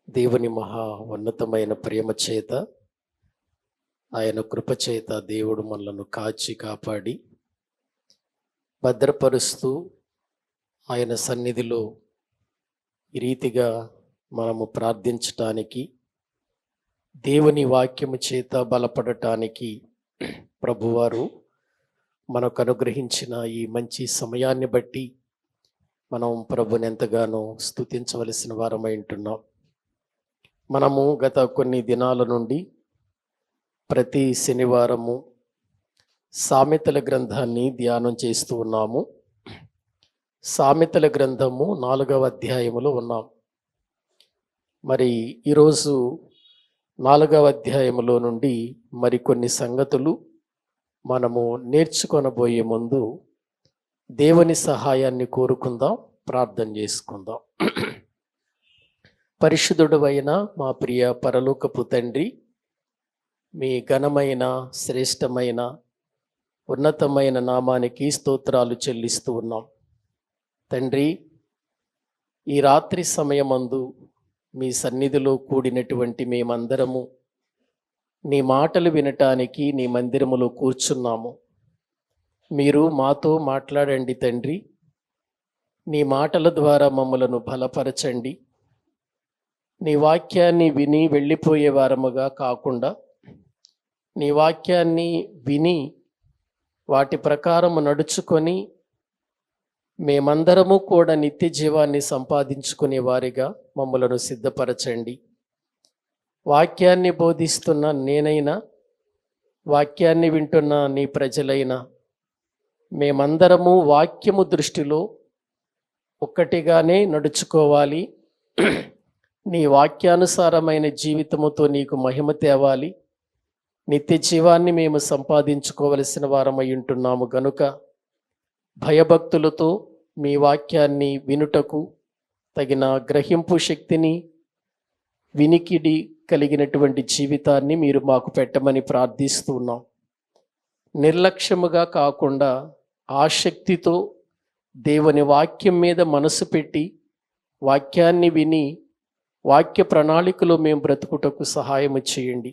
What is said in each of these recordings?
దేవుని మహా ఉన్నతమైన ప్రేమ చేత, ఆయన కృపచేత దేవుడు మనలను కాచి కాపాడి భద్రపరుస్తూ ఆయన సన్నిధిలో ఈ రీతిగా మనము ప్రార్థించటానికి, దేవుని వాక్యము చేత బలపడటానికి ప్రభువారు మనకు అనుగ్రహించిన ఈ మంచి సమయాన్ని బట్టి మనం ప్రభుని ఎంతగానో స్తుతించవలసిన వారమై ఉంటున్నాం. మనము గత కొన్ని దినాల నుండి ప్రతి శనివారము సామెతల గ్రంథాన్ని ధ్యానం చేస్తూ ఉన్నాము. సామెతల గ్రంథము 4వ అధ్యాయములో ఉన్నాం. మరి ఈరోజు 4వ అధ్యాయములో నుండి మరికొన్ని సంగతులు మనము నేర్చుకొనబోయే ముందు దేవుని సహాయాన్ని కోరుకుందాం, ప్రార్థన చేసుకుందాం. పరిశుద్ధుడు అయిన మా ప్రియ పరలోకపు తండ్రి, మీ ఘనమైన శ్రేష్టమైన ఉన్నతమైన నామానికి స్తోత్రాలు చెల్లిస్తూ ఉన్నాం. తండ్రి, ఈ రాత్రి సమయమందు మీ సన్నిధిలో కూడినటువంటి మేమందరము నీ మాటలు వినటానికి నీ మందిరములో కూర్చున్నాము. మీరు మాతో మాట్లాడండి తండ్రి. నీ మాటల ద్వారా మమ్మలను బలపరచండి. నీ వాక్యాన్ని విని వెళ్ళిపోయే వారముగా కాకుండా, నీ వాక్యాన్ని విని వాటి ప్రకారము నడుచుకొని మేమందరము కూడా నిత్య జీవాన్ని సంపాదించుకునే వారిగా మమ్మలను సిద్ధపరచండి. వాక్యాన్ని బోధిస్తున్న నేనైనా, వాక్యాన్ని వింటున్న నీ ప్రజలైనా, మేమందరము వాక్యము దృష్టిలో ఒక్కటిగానే నడుచుకోవాలి. నీ వాక్యానుసారమైన జీవితముతో నీకు మహిమ తేవాలి. నిత్య జీవాన్ని మేము సంపాదించుకోవలసిన వారమై ఉంటున్నాము గనుక భయభక్తులతో మీ వాక్యాన్ని వినుటకు తగిన గ్రహింపు శక్తిని, వినికిడి కలిగినటువంటి జీవితాన్ని మీరు మాకు పెట్టమని ప్రార్థిస్తున్నాం. నిర్లక్ష్యముగా కాకుండా ఆసక్తితో దేవుని వాక్యం మీద మనసు పెట్టి వాక్యాన్ని విని వాక్య ప్రణాళికలో మేము బ్రతుకుటకు సహాయము చేయండి.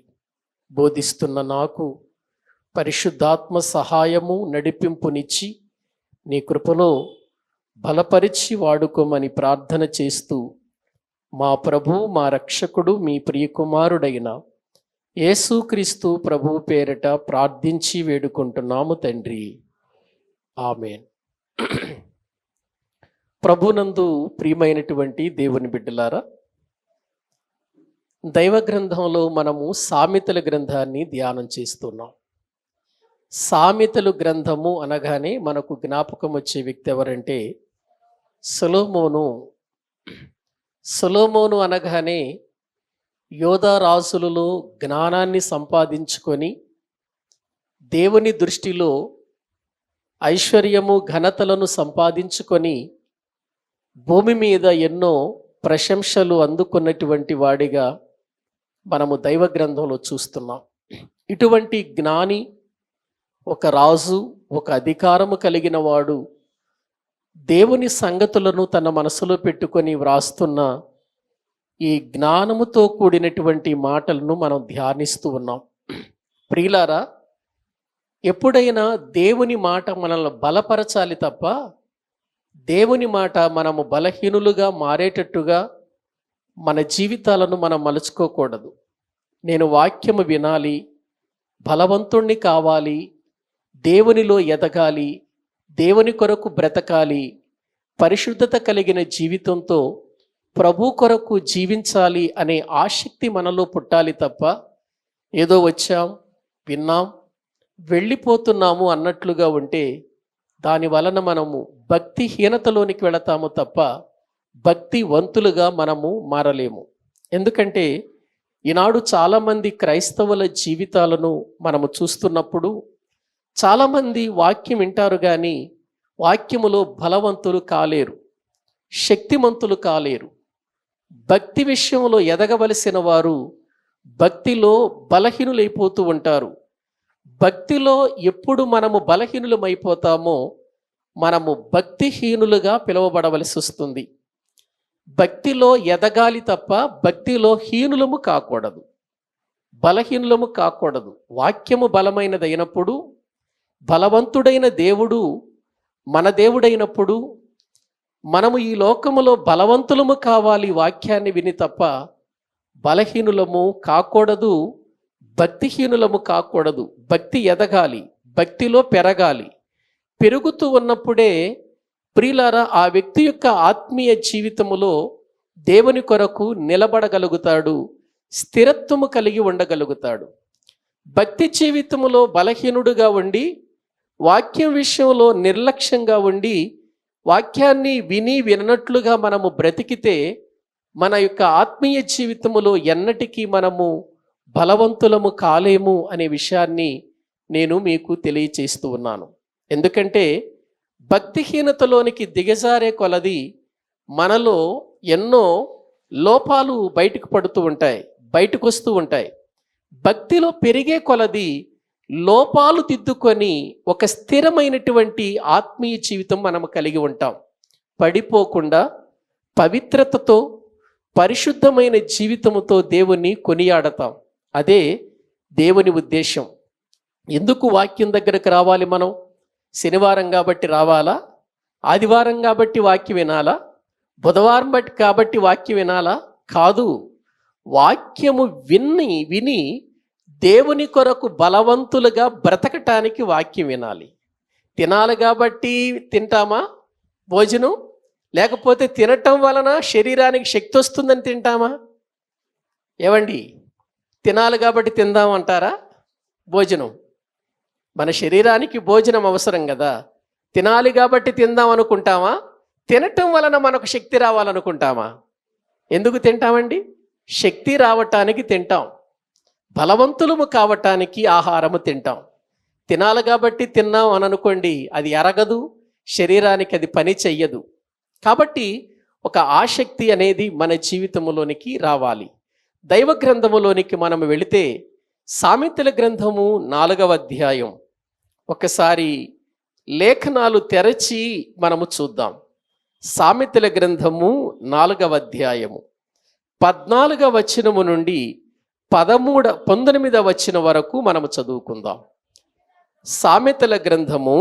బోధిస్తున్న నాకు పరిశుద్ధాత్మ సహాయము నడిపింపునిచ్చి నీ కృపలో బలపరిచి వాడుకోమని ప్రార్థన చేస్తూ మా ప్రభు, మా రక్షకుడు, మీ ప్రియకుమారుడైన యేసుక్రీస్తు ప్రభు పేరట ప్రార్థించి వేడుకుంటున్నాము తండ్రి. ఆమేన్. ప్రభునందు ప్రియమైనటువంటి దేవుని బిడ్డలారా, దైవ గ్రంథంలో మనము సామెతల గ్రంథాన్ని ధ్యానం చేస్తున్నాం. సామెతలు గ్రంథము అనగానే మనకు జ్ఞాపకం వచ్చే వ్యక్తి ఎవరంటే సొలొమోను. సొలొమోను అనగానే యోధా రాజులలో జ్ఞానాన్ని సంపాదించుకొని దేవుని దృష్టిలో ఐశ్వర్యము ఘనతలను సంపాదించుకొని భూమి మీద ఎన్నో ప్రశంసలు అందుకున్నటువంటి వాడిగా మనము దైవ గ్రంథంలో చూస్తున్నాం. ఇటువంటి జ్ఞాని, ఒక రాజు, ఒక అధికారము కలిగిన వాడు దేవుని సంగతులను తన మనసులో పెట్టుకొని వ్రాస్తున్న ఈ జ్ఞానముతో కూడినటువంటి మాటలను మనం ధ్యానిస్తూ ఉన్నాం. ప్రియులారా, ఎప్పుడైనా దేవుని మాట మనల్ని బలపరచాలి తప్ప దేవుని మాట మనము బలహీనులుగా మారేటట్టుగా మన జీవితాలను మనం మలుచుకోకూడదు. నేను వాక్యము వినాలి, బలవంతుణ్ణి కావాలి, దేవునిలో ఎదగాలి, దేవుని కొరకు బ్రతకాలి, పరిశుద్ధత కలిగిన జీవితంతో ప్రభు కొరకు జీవించాలి అనే ఆసక్తి మనలో పుట్టాలి తప్ప ఏదో వచ్చాం, విన్నాం, వెళ్ళిపోతున్నాము అన్నట్లుగా ఉంటే దాని వలన మనము భక్తిహీనతలోనికి వెళతాము తప్ప భక్తివంతులుగా మనము మారలేము. ఎందుకంటే ఈనాడు చాలామంది క్రైస్తవుల జీవితాలను మనము చూస్తున్నప్పుడు చాలామంది వాక్యం వింటారు కానీ వాక్యములో బలవంతులు కాలేరు, శక్తిమంతులు కాలేరు. భక్తి విషయంలో ఎదగవలసిన వారు భక్తిలో బలహీనులైపోతూ ఉంటారు. భక్తిలో ఎప్పుడు మనము బలహీనులమైపోతామో మనము భక్తిహీనులుగా పిలువబడవలసి వస్తుంది. భక్తిలో ఎదగాలి తప్ప భక్తిలో హీనులము కాకూడదు, బలహీనులము కాకూడదు. వాక్యము బలమైనదైనప్పుడు, బలవంతుడైన దేవుడు మన దేవుడైనప్పుడు మనము ఈ లోకములో బలవంతులము కావాలి వాక్యాన్ని విని తప్ప బలహీనులము కాకూడదు, భక్తిహీనులము కాకూడదు. భక్తి ఎదగాలి, భక్తిలో పెరగాలి. పెరుగుతూ ఉన్నప్పుడే ప్రియులారా ఆ వ్యక్తి యొక్క ఆత్మీయ జీవితములో దేవుని కొరకు నిలబడగలుగుతాడు, స్థిరత్వము కలిగి ఉండగలుగుతాడు. భక్తి జీవితములో బలహీనుడుగా ఉండి వాక్యం విషయంలో నిర్లక్ష్యంగా ఉండి వాక్యాన్ని విని విననట్లుగా మనము బ్రతికితే మన యొక్క ఆత్మీయ జీవితములో ఎన్నటికీ మనము బలవంతులము కాలేము అనే విషయాన్ని నేను మీకు తెలియచేస్తూ ఉన్నాను. ఎందుకంటే భక్తిహీనతలోనికి దిగజారే కొలది మనలో ఎన్నో లోపాలు బయటకు పడుతూ ఉంటాయి, బయటకు వస్తూ ఉంటాయి. భక్తిలో పెరిగే కొలది లోపాలు దిద్దుకొని ఒక స్థిరమైనటువంటి ఆత్మీయ జీవితం మనం కలిగి ఉంటాం. పడిపోకుండా పవిత్రతతో పరిశుద్ధమైన జీవితముతో దేవుణ్ణి కొనియాడతాం. అదే దేవుని ఉద్దేశం. ఎందుకు వాక్యం దగ్గరకు రావాలి? మనం శనివారం కాబట్టి రావాలా? ఆదివారం కాబట్టి వాక్యం వినాలా? బుధవారం కాబట్టి వాక్యం వినాలా? కాదు. వాక్యము విని దేవుని కొరకు బలవంతులుగా బ్రతకటానికి వాక్యం వినాలి. తినాలి కాబట్టి తింటామా భోజనం? లేకపోతే తినటం వలన శరీరానికి శక్తి వస్తుందని తింటామా? ఏవండి, తినాలి కాబట్టి తిందామంటారా? భోజనం మన శరీరానికి భోజనం అవసరం కదా. తినాలి కాబట్టి తిందాం అనుకుంటామా? తినటం వలన మనకు శక్తి రావాలనుకుంటామా? ఎందుకు తింటామండి? శక్తి రావటానికి తింటాం, బలవంతులము కావటానికి ఆహారము తింటాం. తినాలి కాబట్టి తిన్నాం అని అనుకోండి, అది అరగదు, శరీరానికి అది పని చెయ్యదు. కాబట్టి ఒక ఆసక్తి అనేది మన జీవితంలోనికి రావాలి. దైవ గ్రంథములోనికి మనం వెళితే సామెతల గ్రంథము 4వ అధ్యాయం ఒకసారి లేఖనాలు తెరచి మనము చూద్దాం. సామెతల గ్రంథము 4వ అధ్యాయము 14వ వచనము నుండి 19వ వచనం వరకు మనము చదువుకుందాం. సామెతల గ్రంథము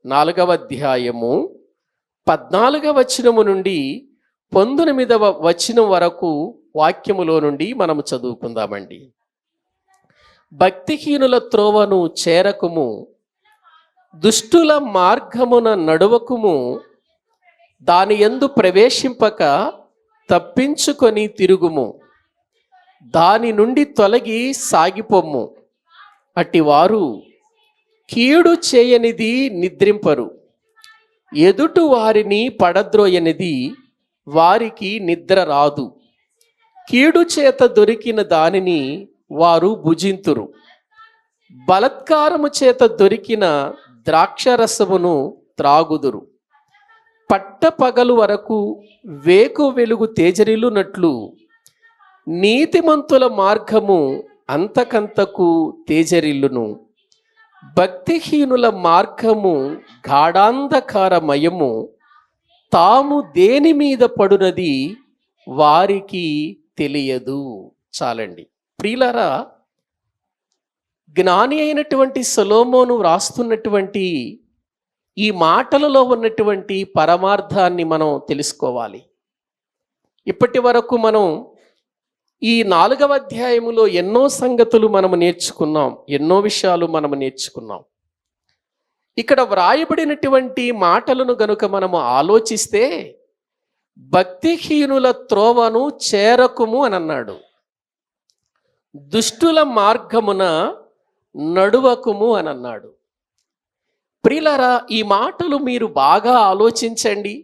4వ అధ్యాయము 14వ వచనము నుండి 19వ వచనం వరకు వాక్యములో నుండి మనము చదువుకుందామండి. భక్తిహీనుల త్రోవను చేరకుము, దుష్టుల మార్గమున నడువకుము, దాని యందు ప్రవేశింపక తప్పించుకొని తిరుగుము, దాని నుండి తొలగి సాగిపోమ్ము. అట్టివారు కీడు చేయనిది నిద్రింపరు, ఎదుటి వారిని పడద్రోయనిది వారికి నిద్ర రాదు. కీడు చేత దొరికిన దానిని వారు భుజింతురు, బలత్కారము చేత దొరికిన ద్రాక్షరసమును త్రాగుదురు. పట్టపగలు వరకు వేకు వెలుగు తేజరిల్లునట్లు నీతిమంతుల మార్గము అంతకంతకు తేజరిల్లును. భక్తిహీనుల మార్గము గాఢాంధకారమయము, తాము దేని మీద పడునది వారికి తెలియదు. చాలండి ప్రియులారా, జ్ఞాని అయినటువంటి సొలొమోను వ్రాస్తున్నటువంటి ఈ మాటలలో ఉన్నటువంటి పరమార్థాన్ని మనం తెలుసుకోవాలి. ఇప్పటి వరకు మనం ఈ 4వ అధ్యాయములో ఎన్నో సంగతులు మనము నేర్చుకున్నాం, ఎన్నో విషయాలు మనము నేర్చుకున్నాం. ఇక్కడ వ్రాయబడినటువంటి మాటలను గనుక మనము ఆలోచిస్తే భక్తిహీనుల త్రోవను చేరకుము అని అన్నాడు, దుష్టుల మార్గమున నడువకుము అని అన్నాడు. ప్రియులారా, ఈ మాటలు మీరు బాగా ఆలోచించండి.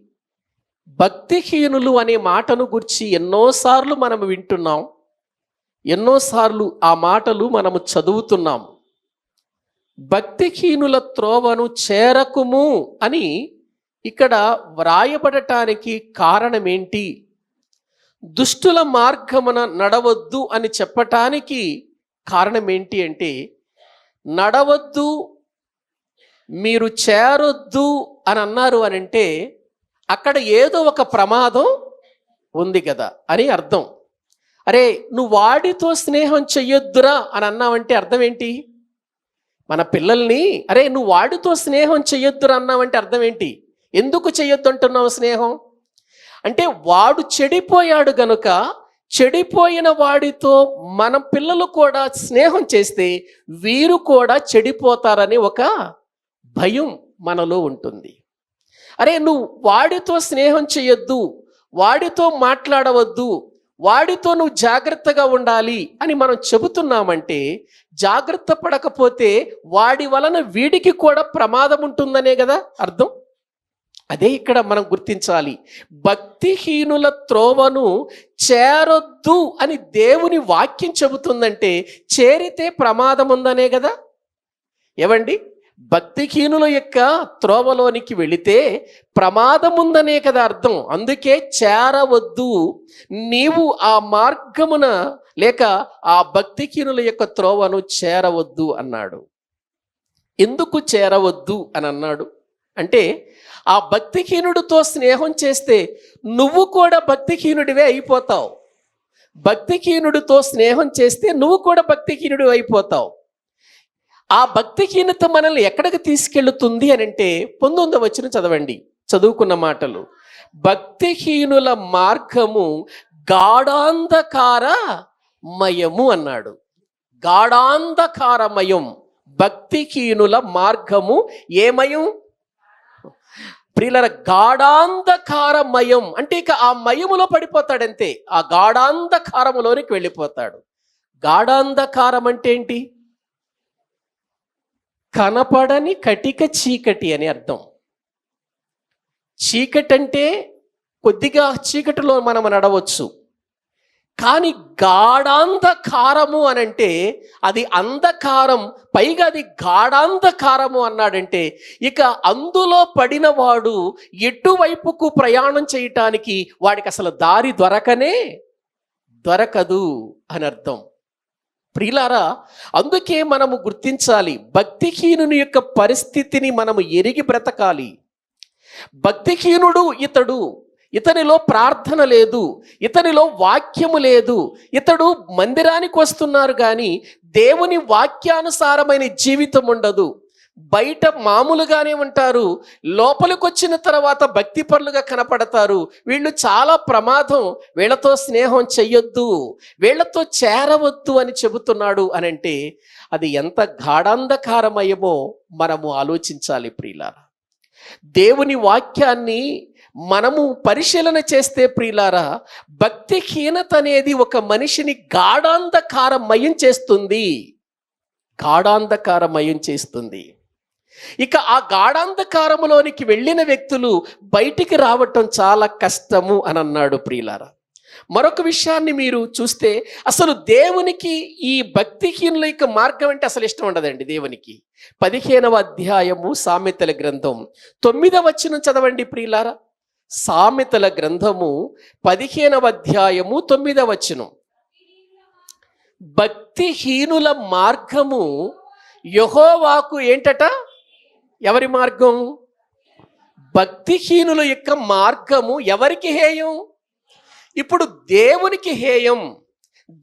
భక్తిహీనులు అనే మాటను గురించి ఎన్నోసార్లు మనం వింటున్నాం, ఎన్నోసార్లు ఆ మాటలు మనము చదువుతున్నాం. భక్తిహీనుల త్రోవను చేరకుము అని ఇక్కడ వ్రాయబడటానికి కారణం ఏంటి? దుష్టుల మార్గమున నడవద్దు అని చెప్పటానికి కారణం ఏంటి అంటే, నడవద్దు, మీరు చేరొద్దు అని అన్నారు అని అంటే అక్కడ ఏదో ఒక ప్రమాదం ఉంది కదా అని అర్థం. అరే నువ్వు వాడితో స్నేహం చెయ్యొద్దురా అని అన్నావంటే అర్థం ఏంటి? మన పిల్లల్ని అరే నువ్వు వాడితో స్నేహం చెయ్యొద్దురా అన్నావంటే అర్థం ఏంటి? ఎందుకు చెయ్యొద్దు అంటున్నావు స్నేహం? అంటే వాడు చెడిపోయాడు గనుక చెడిపోయిన వాడితో మన పిల్లలు కూడా స్నేహం చేస్తే వీరు కూడా చెడిపోతారని ఒక భయం మనలో ఉంటుంది. అరే నువ్వు వాడితో స్నేహం చేయొద్దు, వాడితో మాట్లాడవద్దు, వాడితో నువ్వు జాగ్రత్తగా ఉండాలి అని మనం చెబుతున్నామంటే జాగ్రత్త పడకపోతే వాడి వలన వీడికి కూడా ప్రమాదం ఉంటుందనే కదా అర్థం. అదే ఇక్కడ మనం గుర్తించాలి. భక్తిహీనుల త్రోవను చేరొద్దు అని దేవుని వాక్యం చెబుతుందంటే చేరితే ప్రమాదం ఉందనే కదా. ఏవండి, భక్తిహీనుల యొక్క త్రోవలోనికి వెళితే ప్రమాదం ఉందనే కదా అర్థం. అందుకే చేరవద్దు, నీవు ఆ మార్గమున లేక ఆ భక్తిహీనుల యొక్క త్రోవను చేరవద్దు అన్నాడు. ఎందుకు చేరవద్దు అని అన్నాడు అంటే ఆ భక్తిహీనుడితో స్నేహం చేస్తే నువ్వు కూడా భక్తిహీనుడివే అయిపోతావు. భక్తిహీనుడితో స్నేహం చేస్తే నువ్వు కూడా భక్తిహీనుడు అయిపోతావు. ఆ భక్తిహీనత మనల్ని ఎక్కడికి తీసుకెళ్తుంది అని అంటే 19వ వచనం చదవండి, చదువుకున్న మాటలు. భక్తిహీనుల మార్గము గాఢాంధకారమయము అన్నాడు. గాఢాంధకారమయం. భక్తిహీనుల మార్గము ఏమయం? ప్రియులారా, గాఢాంధకారమయం అంటే ఇక ఆ మయములో పడిపోతాడంతే. ఆ గాఢాంధకారములోనికి వెళ్ళిపోతాడు. గాఢాంధకారం అంటే ఏంటి? కనపడని కటిక చీకటి అని అర్థం. చీకటి అంటే కొద్దిగా చీకటిలో మనం నడవచ్చు, కానీ గాఢాంధకారము అనంటే అది అంధకారం, పైగా అది గాఢాంధకారము అన్నాడంటే ఇక అందులో పడిన వాడు ఎటువైపుకు ప్రయాణం చేయటానికి వాడికి అసలు దారి దొరకదు అని అర్థం. ప్రియులారా, అందుకే మనము గుర్తించాలి, భక్తిహీనుని యొక్క పరిస్థితిని మనము ఎరిగి బ్రతకాలి. భక్తిహీనుడు ఇతనిలో ప్రార్థన లేదు, ఇతనిలో వాక్యము లేదు, ఇతడు మందిరానికి వస్తున్నారు కానీ దేవుని వాక్యానుసారమైన జీవితం ఉండదు. బయట మామూలుగానే ఉంటారు, లోపలికి వచ్చిన తర్వాత భక్తిపరులుగా కనపడతారు. వీళ్ళు చాలా ప్రమాదం, వీళ్ళతో స్నేహం చెయ్యొద్దు, వీళ్ళతో చేరవద్దు అని చెబుతున్నాడు అని అంటే అది ఎంత గాఢాంధకారమయమో మనము ఆలోచించాలి. ప్రియులారా, దేవుని వాక్యాన్ని మనము పరిశీలన చేస్తే ప్రియులారా, భక్తిహీనత అనేది ఒక మనిషిని గాఢాంధకారమయం చేస్తుంది. ఇక ఆ గాఢాంధకారములోనికి వెళ్ళిన వ్యక్తులు బయటికి రావటం చాలా కష్టము అని అన్నాడు. ప్రియులారా, మరొక విషయాన్ని మీరు చూస్తే అసలు దేవునికి ఈ భక్తిహీనుల యొక్క మార్గం అంటే అసలు ఇష్టం ఉండదండి దేవునికి. 15వ అధ్యాయము సామెతల గ్రంథం 9వ వచనం చదవండి ప్రియులారా. సామెతల గ్రంథము 15వ అధ్యాయము 9వ వచనం. భక్తిహీనుల మార్గము యెహోవాకు ఏంటట? ఎవరి మార్గం? భక్తిహీనుల యొక్క మార్గము ఎవరికి హేయం? ఇప్పుడు దేవునికి హేయం.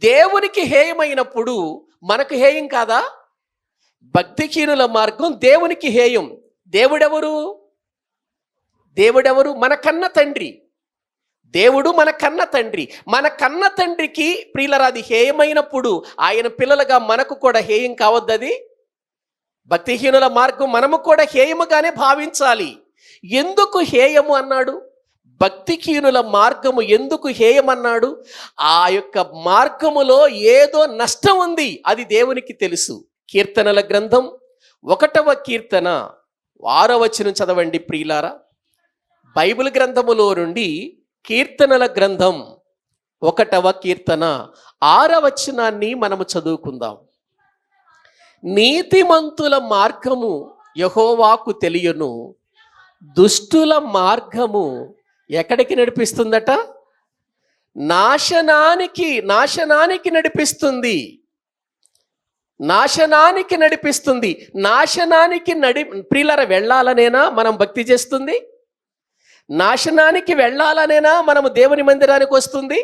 దేవునికి హేయమైనప్పుడు మనకు హేయం కాదా? భక్తిహీనుల మార్గం దేవునికి హేయం. దేవుడెవరు? మన కన్న తండ్రి. దేవుడు మన కన్న తండ్రి. మన కన్న తండ్రికి ప్రియులారా అది హేయమైనప్పుడు ఆయన పిల్లలుగా మనకు కూడా హేయం కావద్దది? భక్తిహీనుల మార్గం మనము కూడా హేయముగానే భావించాలి. ఎందుకు హేయము అన్నాడు? భక్తిహీనుల మార్గము ఎందుకు హేయమన్నాడు? ఆ యొక్క మార్గములో ఏదో నష్టం ఉంది, అది దేవునికి తెలుసు. కీర్తనల గ్రంథం 1వ కీర్తన 6వ వచనం చదవండి ప్రియులారా. బైబిల్ గ్రంథములో నుండి కీర్తనల గ్రంథం 1వ కీర్తన 6వ వచనాన్ని మనము చదువుకుందాం. నీతిమంతుల మార్గము యెహోవాకు తెలియను, దుష్టుల మార్గము ఎక్కడికి నడిపిస్తుందట? నాశనానికి నడిపిస్తుంది. నాశనానికి ప్రియులారా వెళ్ళాలనేనా మనం భక్తి చేస్తుంది? నాశనానికి వెళ్ళాలనేనా మనము దేవుని మందిరానికి వస్తుంది?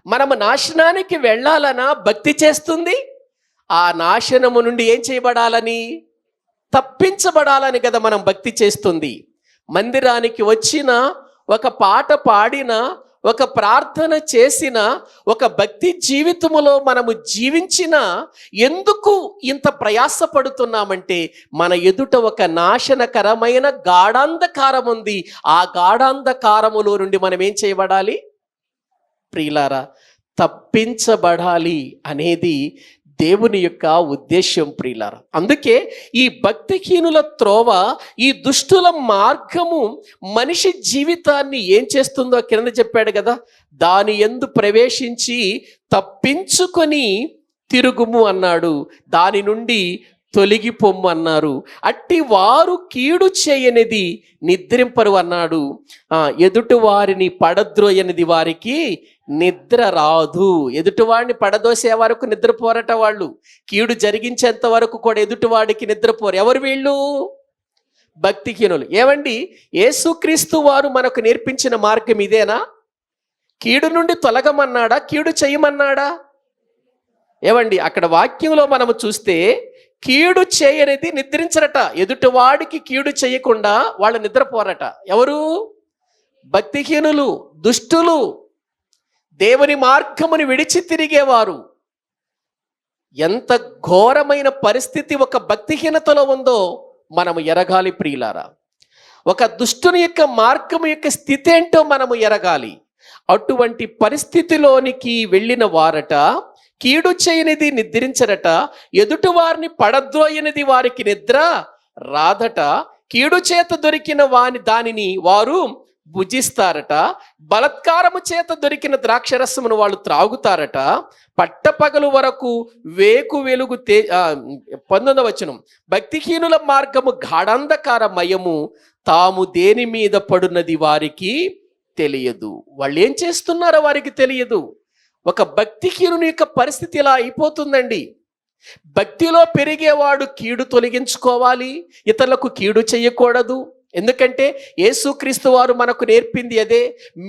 మనము నాశనానికి వెళ్ళాలనా భక్తి చేస్తుంది? ఆ నాశనము నుండి ఏం చేయబడాలని? తప్పించబడాలని కదా మనం భక్తి చేస్తుంది. మందిరానికి వచ్చిన, ఒక పాట పాడిన, ఒక ప్రార్థన చేసిన, ఒక భక్తి జీవితములో మనము జీవించిన, ఎందుకు ఇంత ప్రయాసపడుతున్నామంటే మన ఎదుట ఒక నాశనకరమైన గాఢాంధకారం ఉంది. ఆ గాఢాంధకారములో నుండి మనం ఏం చేయబడాలి ప్రియులారా? తప్పించబడాలి అనేది దేవుని యొక్క ఉద్దేశ్యం ప్రియులారా. అందుకే ఈ భక్తిహీనుల త్రోవ, ఈ దుష్టుల మార్గము మనిషి జీవితాన్ని ఏం చేస్తుందో కింద చెప్పాడు కదా, దాని యందు ప్రవేశించి తప్పించుకొని తిరుగుము అన్నాడు, దాని నుండి తొలగిపొమ్ము అన్నారు. అట్టి వారు కీడు చేయనిది నిద్రింపరు అన్నాడు. ఎదుటి వారిని పడద్రోయనిది వారికి నిద్ర రాదు. ఎదుటివాడిని పడదోసే వరకు నిద్రపోరట వాళ్ళు. కీడు జరిగించేంత వరకు కూడా ఎదుటివాడికి నిద్రపోరు. ఎవరు వీళ్ళు? భక్తిహీనులు. ఏమండి, యేసుక్రీస్తు వారు మనకు నేర్పించిన మార్గం ఇదేనా? కీడు నుండి తొలగమన్నాడా? కీడు చేయమన్నాడా? ఏమండి, అక్కడ వాక్యంలో మనము చూస్తే కీడు చేయనిది నిద్రించరట. ఎదుటివాడికి కీడు చేయకుండా వాళ్ళు నిద్రపోరట. ఎవరు? భక్తిహీనులు, దుష్టులు, దేవుని మార్గముని విడిచి తిరిగేవారు. ఎంత ఘోరమైన పరిస్థితి ఒక భక్తిహీనతలో ఉందో మనము ఎరగాలి ప్రియులారా. ఒక దుష్టుని యొక్క మార్గము యొక్క స్థితి ఏంటో మనము ఎరగాలి. అటువంటి పరిస్థితిలోనికి వెళ్ళిన వారట కీడు చేయనిది నిద్రించరట, ఎదుటి వారిని పడద్రోయనిది వారికి నిద్ర రాదట, కీడు చేత దొరికిన దానిని వారు భుజిస్తారట, బలత్కారము చేత దొరికిన ద్రాక్షరసమును వాళ్ళు త్రాగుతారట, పట్టపగలు వరకు వేకు వెలుగు 19వ వచనం, భక్తిహీనుల మార్గము గాఢాంధకారమయము, తాము దేని మీద పడున్నది వారికి తెలియదు. వాళ్ళు ఏం చేస్తున్నారో వారికి తెలియదు. ఒక భక్తిహీనుని యొక్క పరిస్థితి ఇలా అయిపోతుందండి. భక్తిలో పెరిగేవాడు కీడు తొలగించుకోవాలి, ఇతరులకు కీడు చేయకూడదు. ఎందుకంటే యేసుక్రీస్తు వారు మనకు నేర్పింది అదే.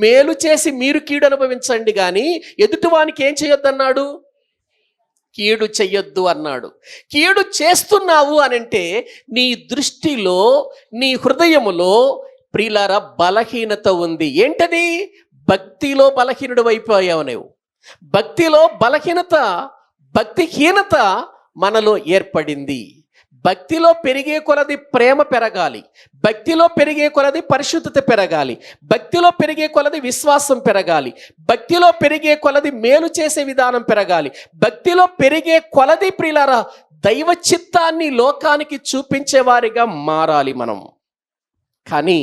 మేలు చేసి మీరు కీడు అనుభవించండి, కానీ ఎదుటివానికి ఏం చేయొద్దన్నాడు? కీడు చెయ్యొద్దు అన్నాడు. కీడు చేస్తున్నావు అనంటే నీ దృష్టిలో, నీ హృదయములో ప్రియులారా బలహీనత ఉంది. ఏంటది? భక్తిలో బలహీనుడు అయిపోయావు నువ్వు. భక్తిలో భక్తిహీనత మనలో ఏర్పడింది. భక్తిలో పెరిగే కొలది ప్రేమ పెరగాలి, భక్తిలో పెరిగే కొలది పరిశుద్ధత పెరగాలి, భక్తిలో పెరిగే కొలది విశ్వాసం పెరగాలి, భక్తిలో పెరిగే కొలది మేలు చేసే విధానం పెరగాలి, భక్తిలో పెరిగే కొలది ప్రియులారా దైవ చిత్తాన్ని లోకానికి చూపించేవారిగా మారాలి మనం. కానీ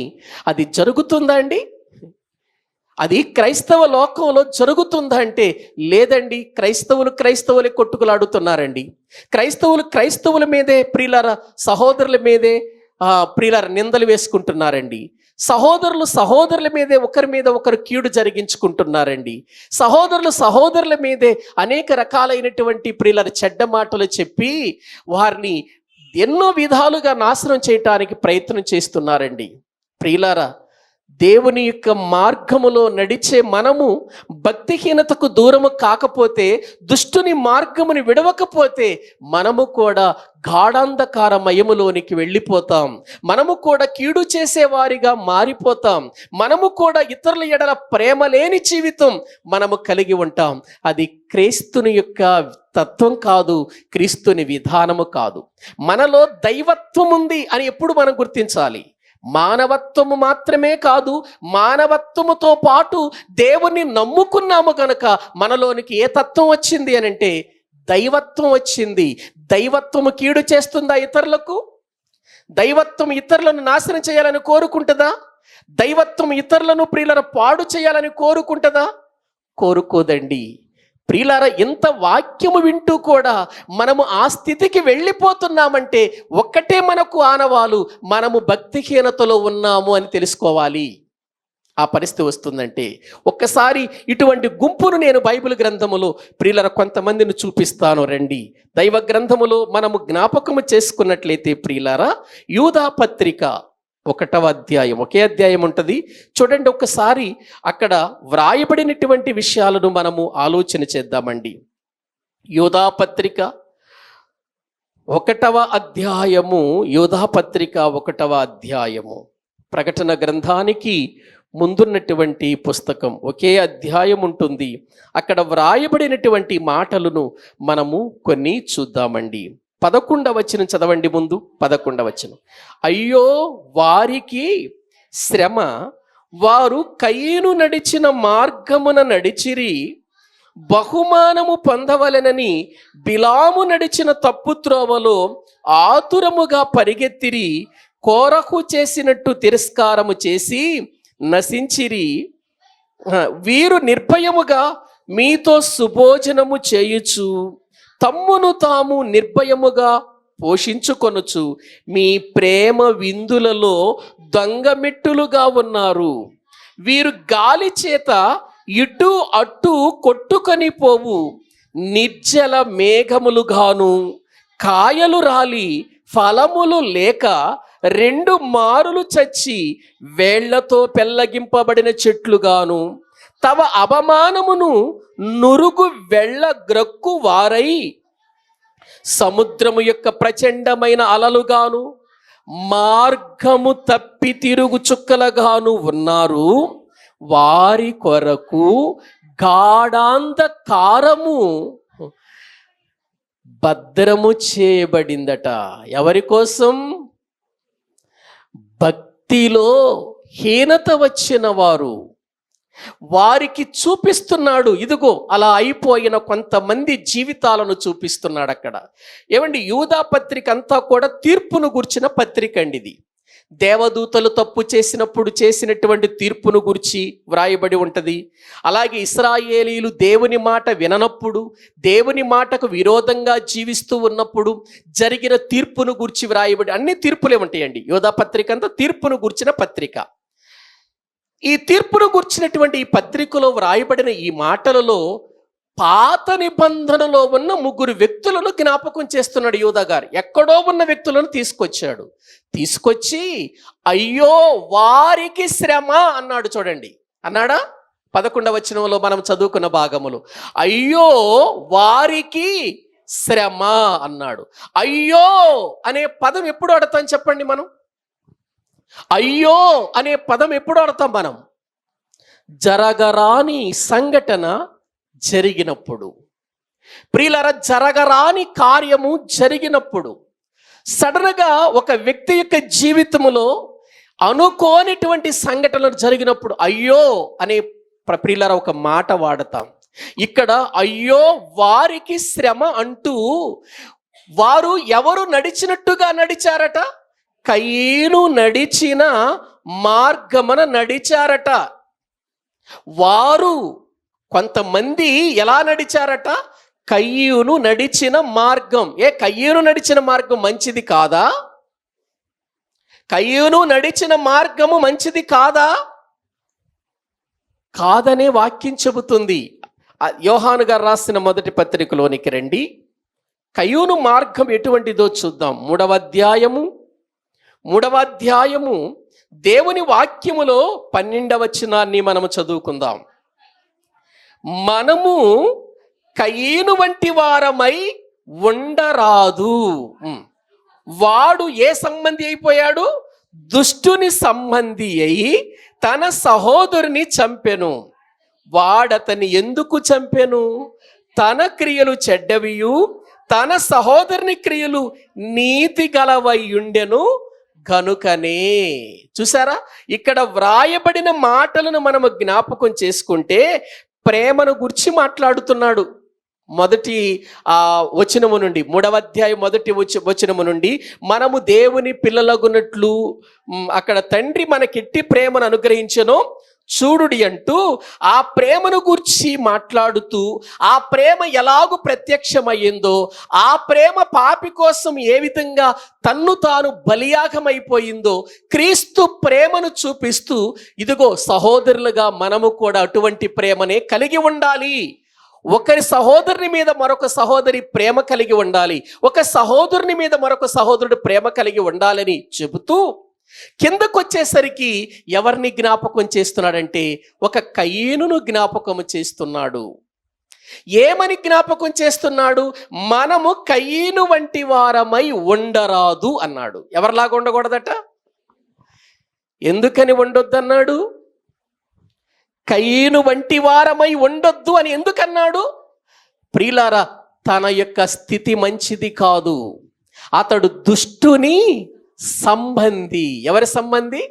అది జరుగుతుందా అండి? అది క్రైస్తవ లోకంలో జరుగుతుందా అంటే లేదండి. క్రైస్తవులే కొట్టుకులాడుతున్నారండి. క్రైస్తవుల మీదే ప్రియులార సహోదరుల మీదే ప్రియులార నిందలు వేసుకుంటున్నారండి. సహోదరుల మీదే ఒకరి మీద ఒకరు కీడు జరిగించుకుంటున్నారండి. సహోదరుల మీదే అనేక రకాలైనటువంటి ప్రియులార చెడ్డ మాటలు చెప్పి వారిని ఎన్నో విధాలుగా నాశనం చేయటానికి ప్రయత్నం చేస్తున్నారండి. ప్రియులారా, దేవుని యొక్క మార్గములో నడిచే మనము భక్తిహీనతకు దూరము కాకపోతే, దుష్టుని మార్గముని విడవకపోతే మనము కూడా గాఢాంధకారమయములోనికి వెళ్ళిపోతాం. మనము కూడా కీడు చేసేవారిగా మారిపోతాం. మనము కూడా ఇతరుల ఎడల ప్రేమ లేని జీవితం మనము కలిగి ఉంటాం. అది క్రీస్తుని యొక్క తత్వం కాదు, క్రీస్తుని విధానము కాదు. మనలో దైవత్వం ఉంది అని ఎప్పుడు మనం గుర్తించాలి. మానవత్వము మాత్రమే కాదు, మానవత్వముతో పాటు దేవుణ్ణి నమ్ముకున్నాము కనుక మనలోనికి ఏ తత్వం వచ్చింది అని అంటే దైవత్వం వచ్చింది. దైవత్వము కీడు చేస్తుందా ఇతరులకు? దైవత్వం ఇతరులను నాశనం చేయాలని కోరుకుంటుందా? దైవత్వం ఇతరులను ప్రియులర పాడు చేయాలని కోరుకుంటుందా? కోరుకోదండి. ప్రియులారా, ఇంత వాక్యము వింటూ కూడా మనము ఆ స్థితికి వెళ్ళిపోతున్నామంటే ఒక్కటే మనకు ఆనవాలు, మనము భక్తిహీనతలో ఉన్నాము అని తెలుసుకోవాలి. ఆ పరిస్థితి వస్తుందంటే ఒక్కసారి ఇటువంటి గుంపును నేను బైబిల్ గ్రంథములో ప్రియులారా కొంతమందిని చూపిస్తాను రండి. దైవ గ్రంథములో మనము జ్ఞాపకము చేసుకున్నట్లయితే ప్రియులారా, యూదా పత్రిక 1వ అధ్యాయం, ఒకే అధ్యాయం ఉంటుంది చూడండి. ఒక్కసారి అక్కడ వ్రాయబడినటువంటి విషయాలను మనము ఆలోచన చేద్దామండి. యూదాపత్రిక 1వ అధ్యాయము, యూదాపత్రిక 1వ అధ్యాయము, ప్రకటన గ్రంథానికి ముందున్నటువంటి పుస్తకం, ఒకే అధ్యాయం ఉంటుంది. అక్కడ వ్రాయబడినటువంటి మాటలను మనము కొన్ని చూద్దామండి. 11వ వచనం చదవండి. ముందు 11వ వచనం, అయ్యో వారికి శ్రమ, వారు కయీను నడిచిన మార్గమున నడిచిరి, బహుమానము పొందవలెనని బిలాము నడిచిన తప్పు త్రోవలో ఆతురముగా పరిగెత్తిరి, కోరహు చేసినట్టు తిరస్కారము చేసి నశించిరి. వీరు నిర్భయముగా మీతో సుభోజనము చేయుచు తమ్మును తాము నిర్భయముగా పోషించుకొనుచు మీ ప్రేమ విందులలో దొంగమెట్టులుగా ఉన్నారు. వీరు గాలి చేత ఇటు అటు కొట్టుకొని పోవు నిర్జల మేఘములుగాను, కాయలు రాలి ఫలములు లేక 2 మారులు చచ్చి వేళ్లతో పెళ్ళగింపబడిన చెట్లుగాను, తమ అవమానమును నురుగు వెళ్ళ గ్రక్కు వారై సముద్రము యొక్క ప్రచండమైన అలలుగాను, మార్గము తప్పి తిరుగు చుక్కలుగాను ఉన్నారు. వారి కొరకు గాఢాంధకారము భద్రము చేయబడిందట. ఎవరి కోసం? భక్తిలో హీనత వచ్చిన వారు. వారికి చూపిస్తున్నాడు. ఇదిగో అలా అయిపోయిన కొంతమంది జీవితాలను చూపిస్తున్నాడు అక్కడ. ఏమండి, యూదా పత్రిక అంతా కూడా తీర్పును గుర్చిన పత్రిక అండి. ఇది దేవదూతలు తప్పు చేసినప్పుడు చేసినటువంటి తీర్పును గురించి వ్రాయబడి ఉంటుంది. అలాగే ఇశ్రాయేలీలు దేవుని మాట విననప్పుడు, దేవుని మాటకు విరోధంగా జీవిస్తూ ఉన్నప్పుడు జరిగిన తీర్పును గురించి వ్రాయబడి, అన్ని తీర్పులే ఉంటాయండి. యూదా పత్రిక అంతా తీర్పును గుర్చిన పత్రిక. ఈ తీర్పును గుర్చినటువంటి ఈ పత్రికలో వ్రాయబడిన ఈ మాటలలో పాత నిబంధనలో ఉన్న 3 వ్యక్తులను జ్ఞాపకం చేస్తున్నాడు యూదా గారు. ఎక్కడో ఉన్న వ్యక్తులను తీసుకొచ్చాడు. తీసుకొచ్చి అయ్యో వారికి శ్రమ అన్నాడు. చూడండి, అన్నాడా? 11వ వచనంలో మనం చదువుకున్న భాగములు, అయ్యో వారికి శ్రమ అన్నాడు. అయ్యో అనే పదం ఎప్పుడు వాడతాం చెప్పండి మనం? అయ్యో అనే పదం ఎప్పుడు వాడతాం మనం? జరగరాని సంఘటన జరిగినప్పుడు, ప్రియులారా, జరగరాని కార్యము జరిగినప్పుడు, సడన్గా ఒక వ్యక్తి యొక్క జీవితంలో అనుకోనిటువంటి సంఘటనలు జరిగినప్పుడు అయ్యో అనే ప్రియులారా ఒక మాట వాడతాం. ఇక్కడ అయ్యో వారికి శ్రమ అంటూ వారు ఎవరు నడిచినట్టుగా నడిచారట? కయీను నడిచిన మార్గమున నడిచారట. వారు కొంతమంది ఎలా నడిచారట? కయీను నడిచిన మార్గం. కయీను నడిచిన మార్గం మంచిది కాదా? కయీను నడిచిన మార్గము మంచిది కాదా? కాదనే వాక్యం చెబుతుంది. యోహాను గారు రాసిన మొదటి పత్రికలోనికి రండి. కయీను మార్గం ఎటువంటిదో చూద్దాం. 3వ అధ్యాయము దేవుని వాక్యములో 12వ వచనాన్ని మనము చదువుకుందాం. మనము కయీను వంటి వారమై ఉండరాదు. వాడు ఏ సంబంధి అయిపోయాడు? దుష్టుని సంబంధి అయి తన సహోదరుని చంపెను. వాడతని ఎందుకు చంపెను? తన క్రియలు చెడ్డవియు తన సహోదరుని క్రియలు నీతి గలవై ఉండెను కనుకనే. చూసారా, ఇక్కడ వ్రాయబడిన మాటలను మనము జ్ఞాపకం చేసుకుంటే ప్రేమను గురించి మాట్లాడుతున్నాడు. మొదటి వచనము నుండి, 3వ అధ్యాయం మొదటి వచనము నుండి మనము దేవుని పిల్లలగునట్లు అక్కడ తండ్రి మనకెట్టి ప్రేమను అనుగ్రహించెను చూడుడి అంటూ ఆ ప్రేమను గురించి మాట్లాడుతూ, ఆ ప్రేమ ఎలాగూ ప్రత్యక్షమయ్యిందో, ఆ ప్రేమ పాపి కోసం ఏ విధంగా తన్ను తాను బలియాగమైపోయిందో క్రీస్తు ప్రేమను చూపిస్తూ, ఇదిగో సహోదరులుగా మనము కూడా అటువంటి ప్రేమనే కలిగి ఉండాలి. ఒకరి సహోదరుని మీద మరొక సహోదరి ప్రేమ కలిగి ఉండాలి. ఒక సహోదరుని మీద మరొక సహోదరుడు ప్రేమ కలిగి ఉండాలని చెబుతూ కిందకు వచ్చేసరికి ఎవరిని జ్ఞాపకం చేస్తున్నాడంటే ఒక కయీనును జ్ఞాపకం చేస్తున్నాడు. ఏమని జ్ఞాపకం చేస్తున్నాడు? మనము కయీను వంటి వారమై ఉండరాదు అన్నాడు. ఎవరిలాగా ఉండకూడదట? ఎందుకని ఉండొద్దన్నాడు? కయీను వంటి వారమై ఉండొద్దు అని ఎందుకన్నాడు? ప్రియులారా, తన యొక్క స్థితి మంచిది కాదు. అతడు దుష్టుని సంబంధి. ఎవరి సంబంధి?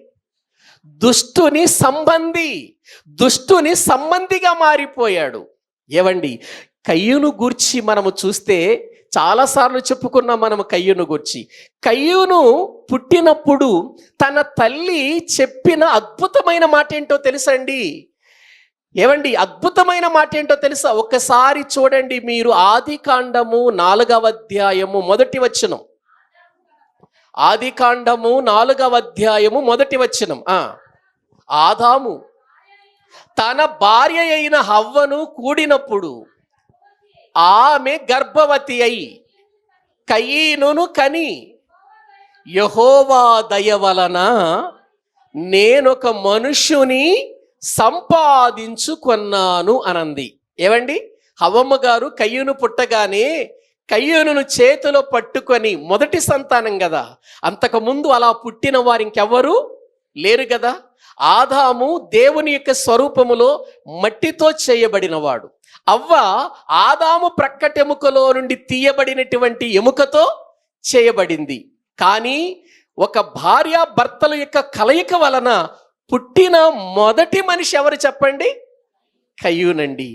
దుష్టుని సంబంధి. దుష్టుని సంబంధిగా మారిపోయాడు. ఏవండి, కయ్యూను గూర్చి మనము చూస్తే చాలాసార్లు చెప్పుకున్నాం మనము కయ్యూను గూర్చి. కయ్యూను పుట్టినప్పుడు తన తల్లి చెప్పిన అద్భుతమైన మాట ఏంటో తెలుసండి? ఏవండి, అద్భుతమైన మాట ఏంటో తెలుసా? ఒక్కసారి చూడండి మీరు, ఆదికాండము 4వ అధ్యాయము 1వ వచనం. ఆదికాండము 4వ అధ్యాయము 1వ వచనం. ఆదాము తన భార్య అయిన హవ్వను కూడినప్పుడు ఆమె గర్భవతి అయి కయీనును కని, యెహోవా దయ వలన నేనొక మనుష్యుని సంపాదించుకున్నాను అనంది. ఏవండి, హవ్వమ్మ గారు కయ్యూను పుట్టగానే కయ్యూనును చేతిలో పట్టుకొని, మొదటి సంతానం కదా, అంతకుముందు అలా పుట్టిన వారు ఇంకెవ్వరూ లేరు కదా. ఆదాము దేవుని యొక్క స్వరూపములో మట్టితో చేయబడినవాడు. అవ్వ ఆదాము ప్రక్కటెముకలో నుండి తీయబడినటువంటి ఎముకతో చేయబడింది. కానీ ఒక భార్య భర్తల యొక్క కలయిక వలన పుట్టిన మొదటి మనిషి ఎవరు చెప్పండి? కయ్యూనండి.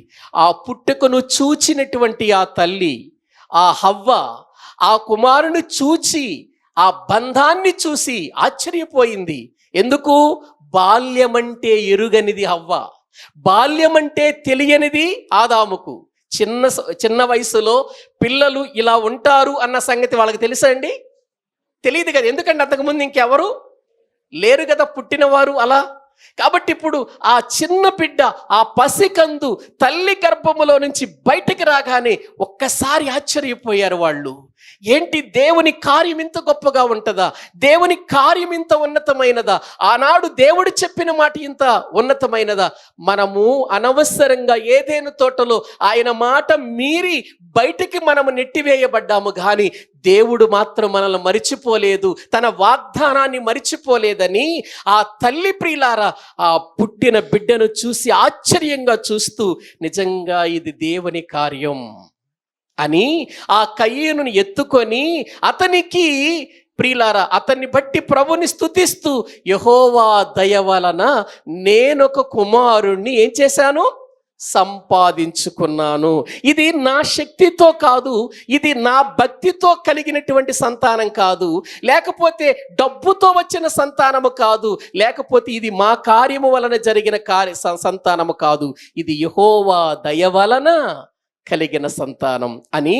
ఆ పుట్టుకను చూచినటువంటి ఆ తల్లి, ఆ హవ్వ, ఆ కుమారుని చూచి, ఆ బంధాన్ని చూసి ఆశ్చర్యపోయింది. ఎందుకు? బాల్యమంటే ఎరుగనిది హవ్వ, బాల్యమంటే తెలియనిది ఆదాముకు. చిన్న వయసులో పిల్లలు ఇలా ఉంటారు అన్న సంగతి వాళ్ళకి తెలుసా అండి? తెలియదు కదా. ఎందుకంటే అంతకుముందు ఇంకెవరు లేరు కదా పుట్టినవారు అలా. కాబట్టి ఇప్పుడు ఆ చిన్న బిడ్డ, ఆ పసికందు తల్లి గర్భములో నుంచి బయటికి రాగానే ఒక్కసారి ఆశ్చర్యపోయారు వాళ్ళు. ఏంటి, దేవుని కార్యం ఇంత గొప్పగా ఉంటుందా? దేవుని కార్యం ఇంత ఉన్నతమైనదా? ఆనాడు దేవుడు చెప్పిన మాట ఇంత ఉన్నతమైనదా? మనము అనవసరంగా ఏదైనా తోటలో ఆయన మాట మీరి బయటికి మనము నెట్టివేయబడ్డాము. కానీ దేవుడు మాత్రం మనల్ని మరిచిపోలేదు, తన వాగ్దానాన్ని మరిచిపోలేదని ఆ తల్లి ప్రియులారా ఆ పుట్టిన బిడ్డను చూసి ఆశ్చర్యంగా చూస్తూ, నిజంగా ఇది దేవుని కార్యం అని ఆ కయ్యూనుని ఎత్తుకొని అతనికి ప్రియులారా అతన్ని బట్టి ప్రభుని స్తుతిస్తూ, యెహోవా దయ వలన నేనొక కుమారుణ్ణి ఏం చేశాను? సంపాదించుకున్నాను. ఇది నా శక్తితో కాదు, ఇది నా భక్తితో కలిగినటువంటి సంతానం కాదు, లేకపోతే డబ్బుతో వచ్చిన సంతానము కాదు, లేకపోతే ఇది మా కార్యము వలన జరిగిన సంతానము కాదు, ఇది యెహోవా దయ వలన కలిగిన సంతానం అని.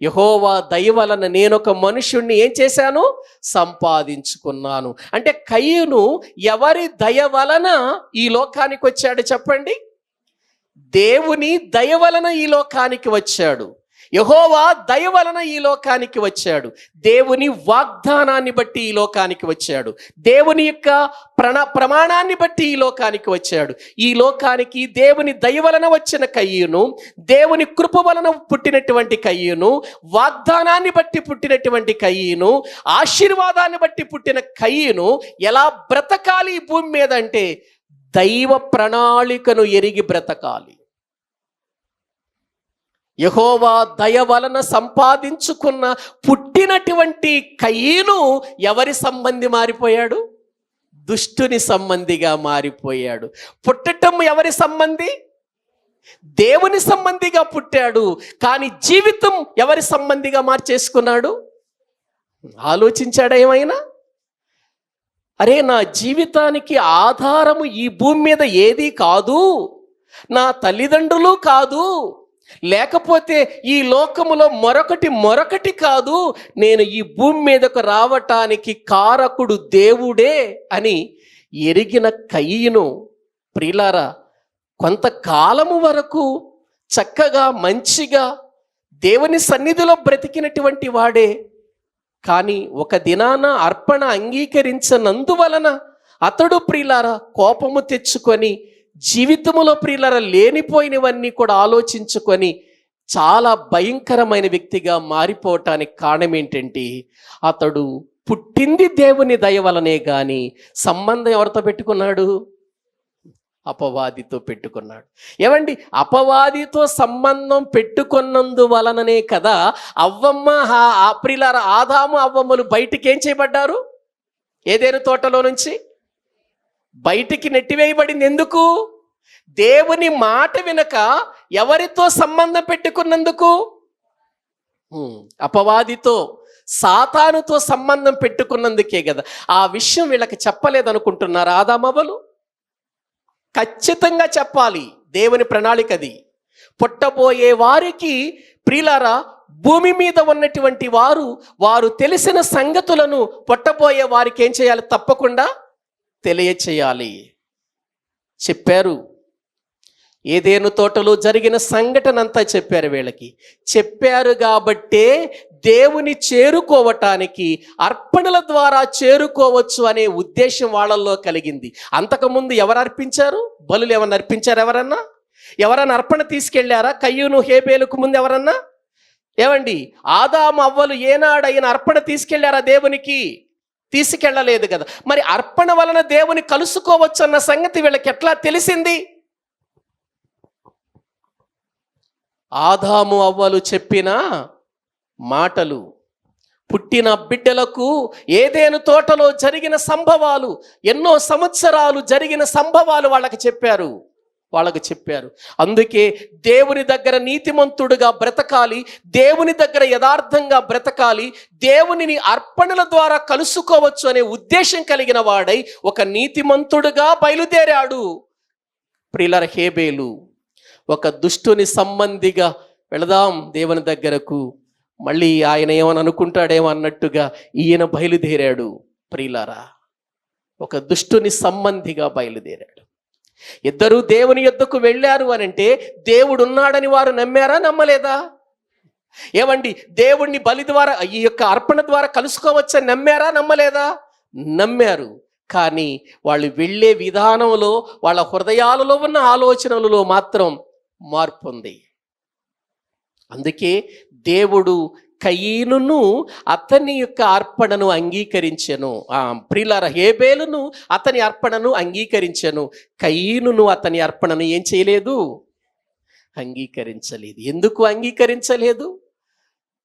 యెహోవా దయ వలన నేనొక మనుష్యుణ్ణి ఏం చేశాను? సంపాదించుకున్నాను. అంటే కయ్యూను ఎవరి దయ వలన ఈ లోకానికి వచ్చాడు చెప్పండి? దేవుని దయ వలన ఈ లోకానికి వచ్చాడు. యెహోవా దయ వలన ఈ లోకానికి వచ్చాడు. దేవుని వాగ్దానాన్ని బట్టి ఈ లోకానికి వచ్చాడు. దేవుని యొక్క ప్రమాణాన్ని బట్టి ఈ లోకానికి వచ్చాడు. ఈ లోకానికి దేవుని దయ వలన వచ్చిన కయ్యూను, దేవుని కృప వలన పుట్టినటువంటి కయ్యూను, వాగ్దానాన్ని బట్టి పుట్టినటువంటి కయ్యూను, ఆశీర్వాదాన్ని బట్టి పుట్టిన కయ్యూను ఎలా బ్రతకాలి ఈ భూమి మీద అంటే దైవ ప్రణాళికను ఎరిగి బ్రతకాలి. యెహోవా దయ వలన సంపాదించుకున్న పుట్టినటువంటి కయ్యూను ఎవరి సంబంధి మారిపోయాడు? దుష్టుని సంబంధిగా మారిపోయాడు. పుట్టటం ఎవరి సంబంధి? దేవుని సంబంధిగా పుట్టాడు. కానీ జీవితం ఎవరి సంబంధిగా మార్చేసుకున్నాడు? ఆలోచించాడా ఏమైనా? అరే, నా జీవితానికి ఆధారము ఈ భూమి మీద ఏది కాదు, నా తల్లిదండ్రులు కాదు, లేకపోతే ఈ లోకములో మరొకటి కాదు, నేను ఈ భూమి మీదకు రావటానికి కారకుడు దేవుడే అని ఎరిగిన కయ్యూను ప్రియులారా కొంతకాలము వరకు చక్కగా మంచిగా దేవుని సన్నిధిలో బ్రతికినటువంటి వాడే కానీ ఒక దినాన అర్పణ అంగీకరించనందువలన అతడు ప్రియులారా కోపము తెచ్చుకొని జీవితములో ప్రియులారా లేనిపోయినవన్నీ కూడా ఆలోచించుకొని చాలా భయంకరమైన వ్యక్తిగా మారిపోవటానికి కారణం ఏంటంటే అతడు పుట్టింది దేవుని దయ వలనే కానీ సంబంధం ఎవరితో పెట్టుకున్నాడు? అపవాదితో పెట్టుకున్నాడు. ఏమండి, అపవాదితో సంబంధం పెట్టుకున్నందువలననే కదా అవ్వమ్మ ప్రియులారా ఆదాము అవ్వమ్మలు బయటికి ఏం చేయబడ్డారు? ఏదేను తోటలో నుంచి బయటికి నెట్టివేయబడింది. ఎందుకు? దేవుని మాట వినక ఎవరితో సంబంధం పెట్టుకున్నందుకు? అపవాదితో, సాతానుతో సంబంధం పెట్టుకున్నందుకే కదా. ఆ విషయం వీళ్ళకి చెప్పలేదనుకుంటున్నారు ఆదామవ్వలు? ఖచ్చితంగా చెప్పాలి. దేవుని ప్రణాళిక అది. పుట్టబోయే వారికి ప్రియులారా భూమి మీద ఉన్నటువంటి వారు తెలిసిన సంగతులను పుట్టబోయే వారికి ఏం చేయాలి? తప్పకుండా తెలియచేయాలి. చెప్పారు. ఏదేను తోటలో జరిగిన సంఘటన అంతా చెప్పారు వీళ్ళకి. చెప్పారు కాబట్టే దేవుని చేరుకోవటానికి అర్పణల ద్వారా చేరుకోవచ్చు అనే ఉద్దేశం వాళ్ళల్లో కలిగింది. అంతకుముందు ఎవరు అర్పించారు? బలులు ఏమన్నా అర్పించారు? ఎవరన్నా అర్పణ తీసుకెళ్లారా? కయ్యూను హేబేలుకు ముందు ఎవరన్నా? ఏమండి, ఆదాము అవ్వలు ఏనాడైనా అర్పణ తీసుకెళ్లారా దేవునికి? తీసుకెళ్ళలేదు కదా. మరి అర్పణ వలన దేవుని కలుసుకోవచ్చు అన్న సంగతి వీళ్ళకి ఎట్లా తెలిసింది? ఆదాము అవ్వలు చెప్పిన మాటలు, పుట్టిన బిడ్డలకు ఏదేను తోటలో జరిగిన సంభవాలు, ఎన్నో సంవత్సరాలు జరిగిన సంభవాలు వాళ్ళకి చెప్పారు. అందుకే దేవుని దగ్గర నీతిమంతుడుగా బ్రతకాలి, దేవుని దగ్గర యథార్థంగా బ్రతకాలి, దేవునిని అర్పణల ద్వారా కలుసుకోవచ్చు అనే ఉద్దేశం కలిగిన వాడై ఒక నీతిమంతుడుగా బయలుదేరాడు. ప్రియులారా, హేబేలు ఒక దుష్టుని సంబంధిగా వెళదాం దేవుని దగ్గరకు, మళ్ళీ ఆయన ఏమని అనుకుంటాడేమో అన్నట్టుగా ఈయన బయలుదేరాడు. ప్రియులారా, ఒక దుష్టుని సంబంధిగా బయలుదేరాడు. ఇద్దరూ దేవుని యొద్దకు వెళ్ళారు అని అంటే దేవుడు ఉన్నాడని వారు నమ్మారా? నమ్మలేదా? ఏమండి, దేవుణ్ణి బలి ద్వారా ఈ యొక్క అర్పణ ద్వారా కలుసుకోవచ్చని నమ్మారా? నమ్మలేదా? నమ్మారు. కానీ వాళ్ళు వెళ్ళే విధానంలో, వాళ్ళ హృదయాలలో ఉన్న ఆలోచనలలో మాత్రం మార్పు ఉంది. అందుకే దేవుడు కయీనును అతని యొక్క అర్పణను అంగీకరించెను. ప్రియులారా, హేబేలును అతని అర్పణను అంగీకరించెను. కయీనును అతని అర్పణను ఏం చేయలేదు? అంగీకరించలేదు. ఎందుకు అంగీకరించలేదు?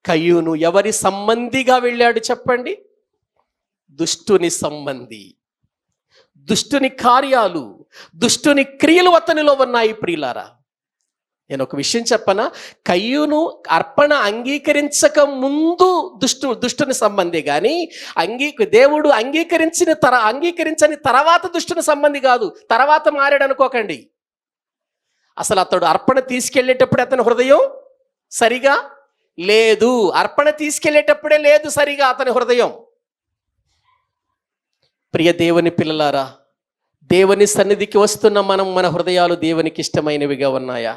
కయీను ఎవరి సంబంధిగా వెళ్ళాడు చెప్పండి? దుష్టుని సంబంధి. దుష్టుని కార్యాలు, దుష్టుని క్రియలు అతనిలో ఉన్నాయి. ప్రియులారా, నేను ఒక విషయం చెప్పనా? కయ్యూను అర్పణ అంగీకరించక ముందు దుష్టుని సంబంధి కానీ దేవుడు అంగీకరించని తర్వాత దుష్టుని సంబంధి కాదు. తర్వాత మారాడు అనుకోకండి. అసలు అతడు అర్పణ తీసుకెళ్లేటప్పుడు అతని హృదయం సరిగా లేదు. అర్పణ తీసుకెళ్లేటప్పుడే లేదు సరిగా అతని హృదయం. ప్రియ దేవుని పిల్లలారా, దేవుని సన్నిధికి వస్తున్న మన హృదయాలు దేవునికి ఇష్టమైనవిగా ఉన్నాయా?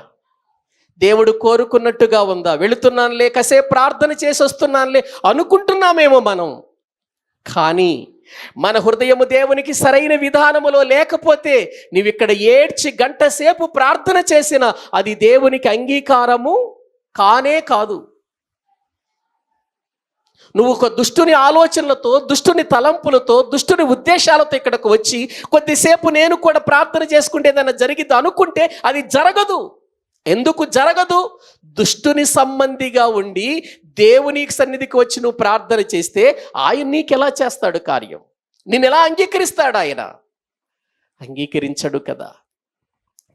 దేవుడు కోరుకున్నట్టుగా ఉందా? వెళుతున్నానులే, కాసేపు ప్రార్థన చేసి వస్తున్నానులే అనుకుంటున్నామేమో మనం. కానీ మన హృదయము దేవునికి సరైన విధానములో లేకపోతే నీవిక్కడ ఏడ్చి గంట సేపు ప్రార్థన చేసినా అది దేవునికి అంగీకారము కానే కాదు. నువ్వు ఒక దుష్టుని ఆలోచనలతో, దుష్టుని తలంపులతో, దుష్టుని ఉద్దేశాలతో ఇక్కడకు వచ్చి కొద్దిసేపు నేను కూడా ప్రార్థన చేసుకుంటే ఏదైనా జరిగిద్ది అనుకుంటే అది జరగదు. ఎందుకు జరగదు? దుష్టుని సంబంధిగా ఉండి దేవుని సన్నిధికి వచ్చి నువ్వు ప్రార్థన చేస్తే ఆయన నీకు ఎలా చేస్తాడు కార్యం? నిన్ను ఎలా అంగీకరిస్తాడు? ఆయన అంగీకరించడు కదా.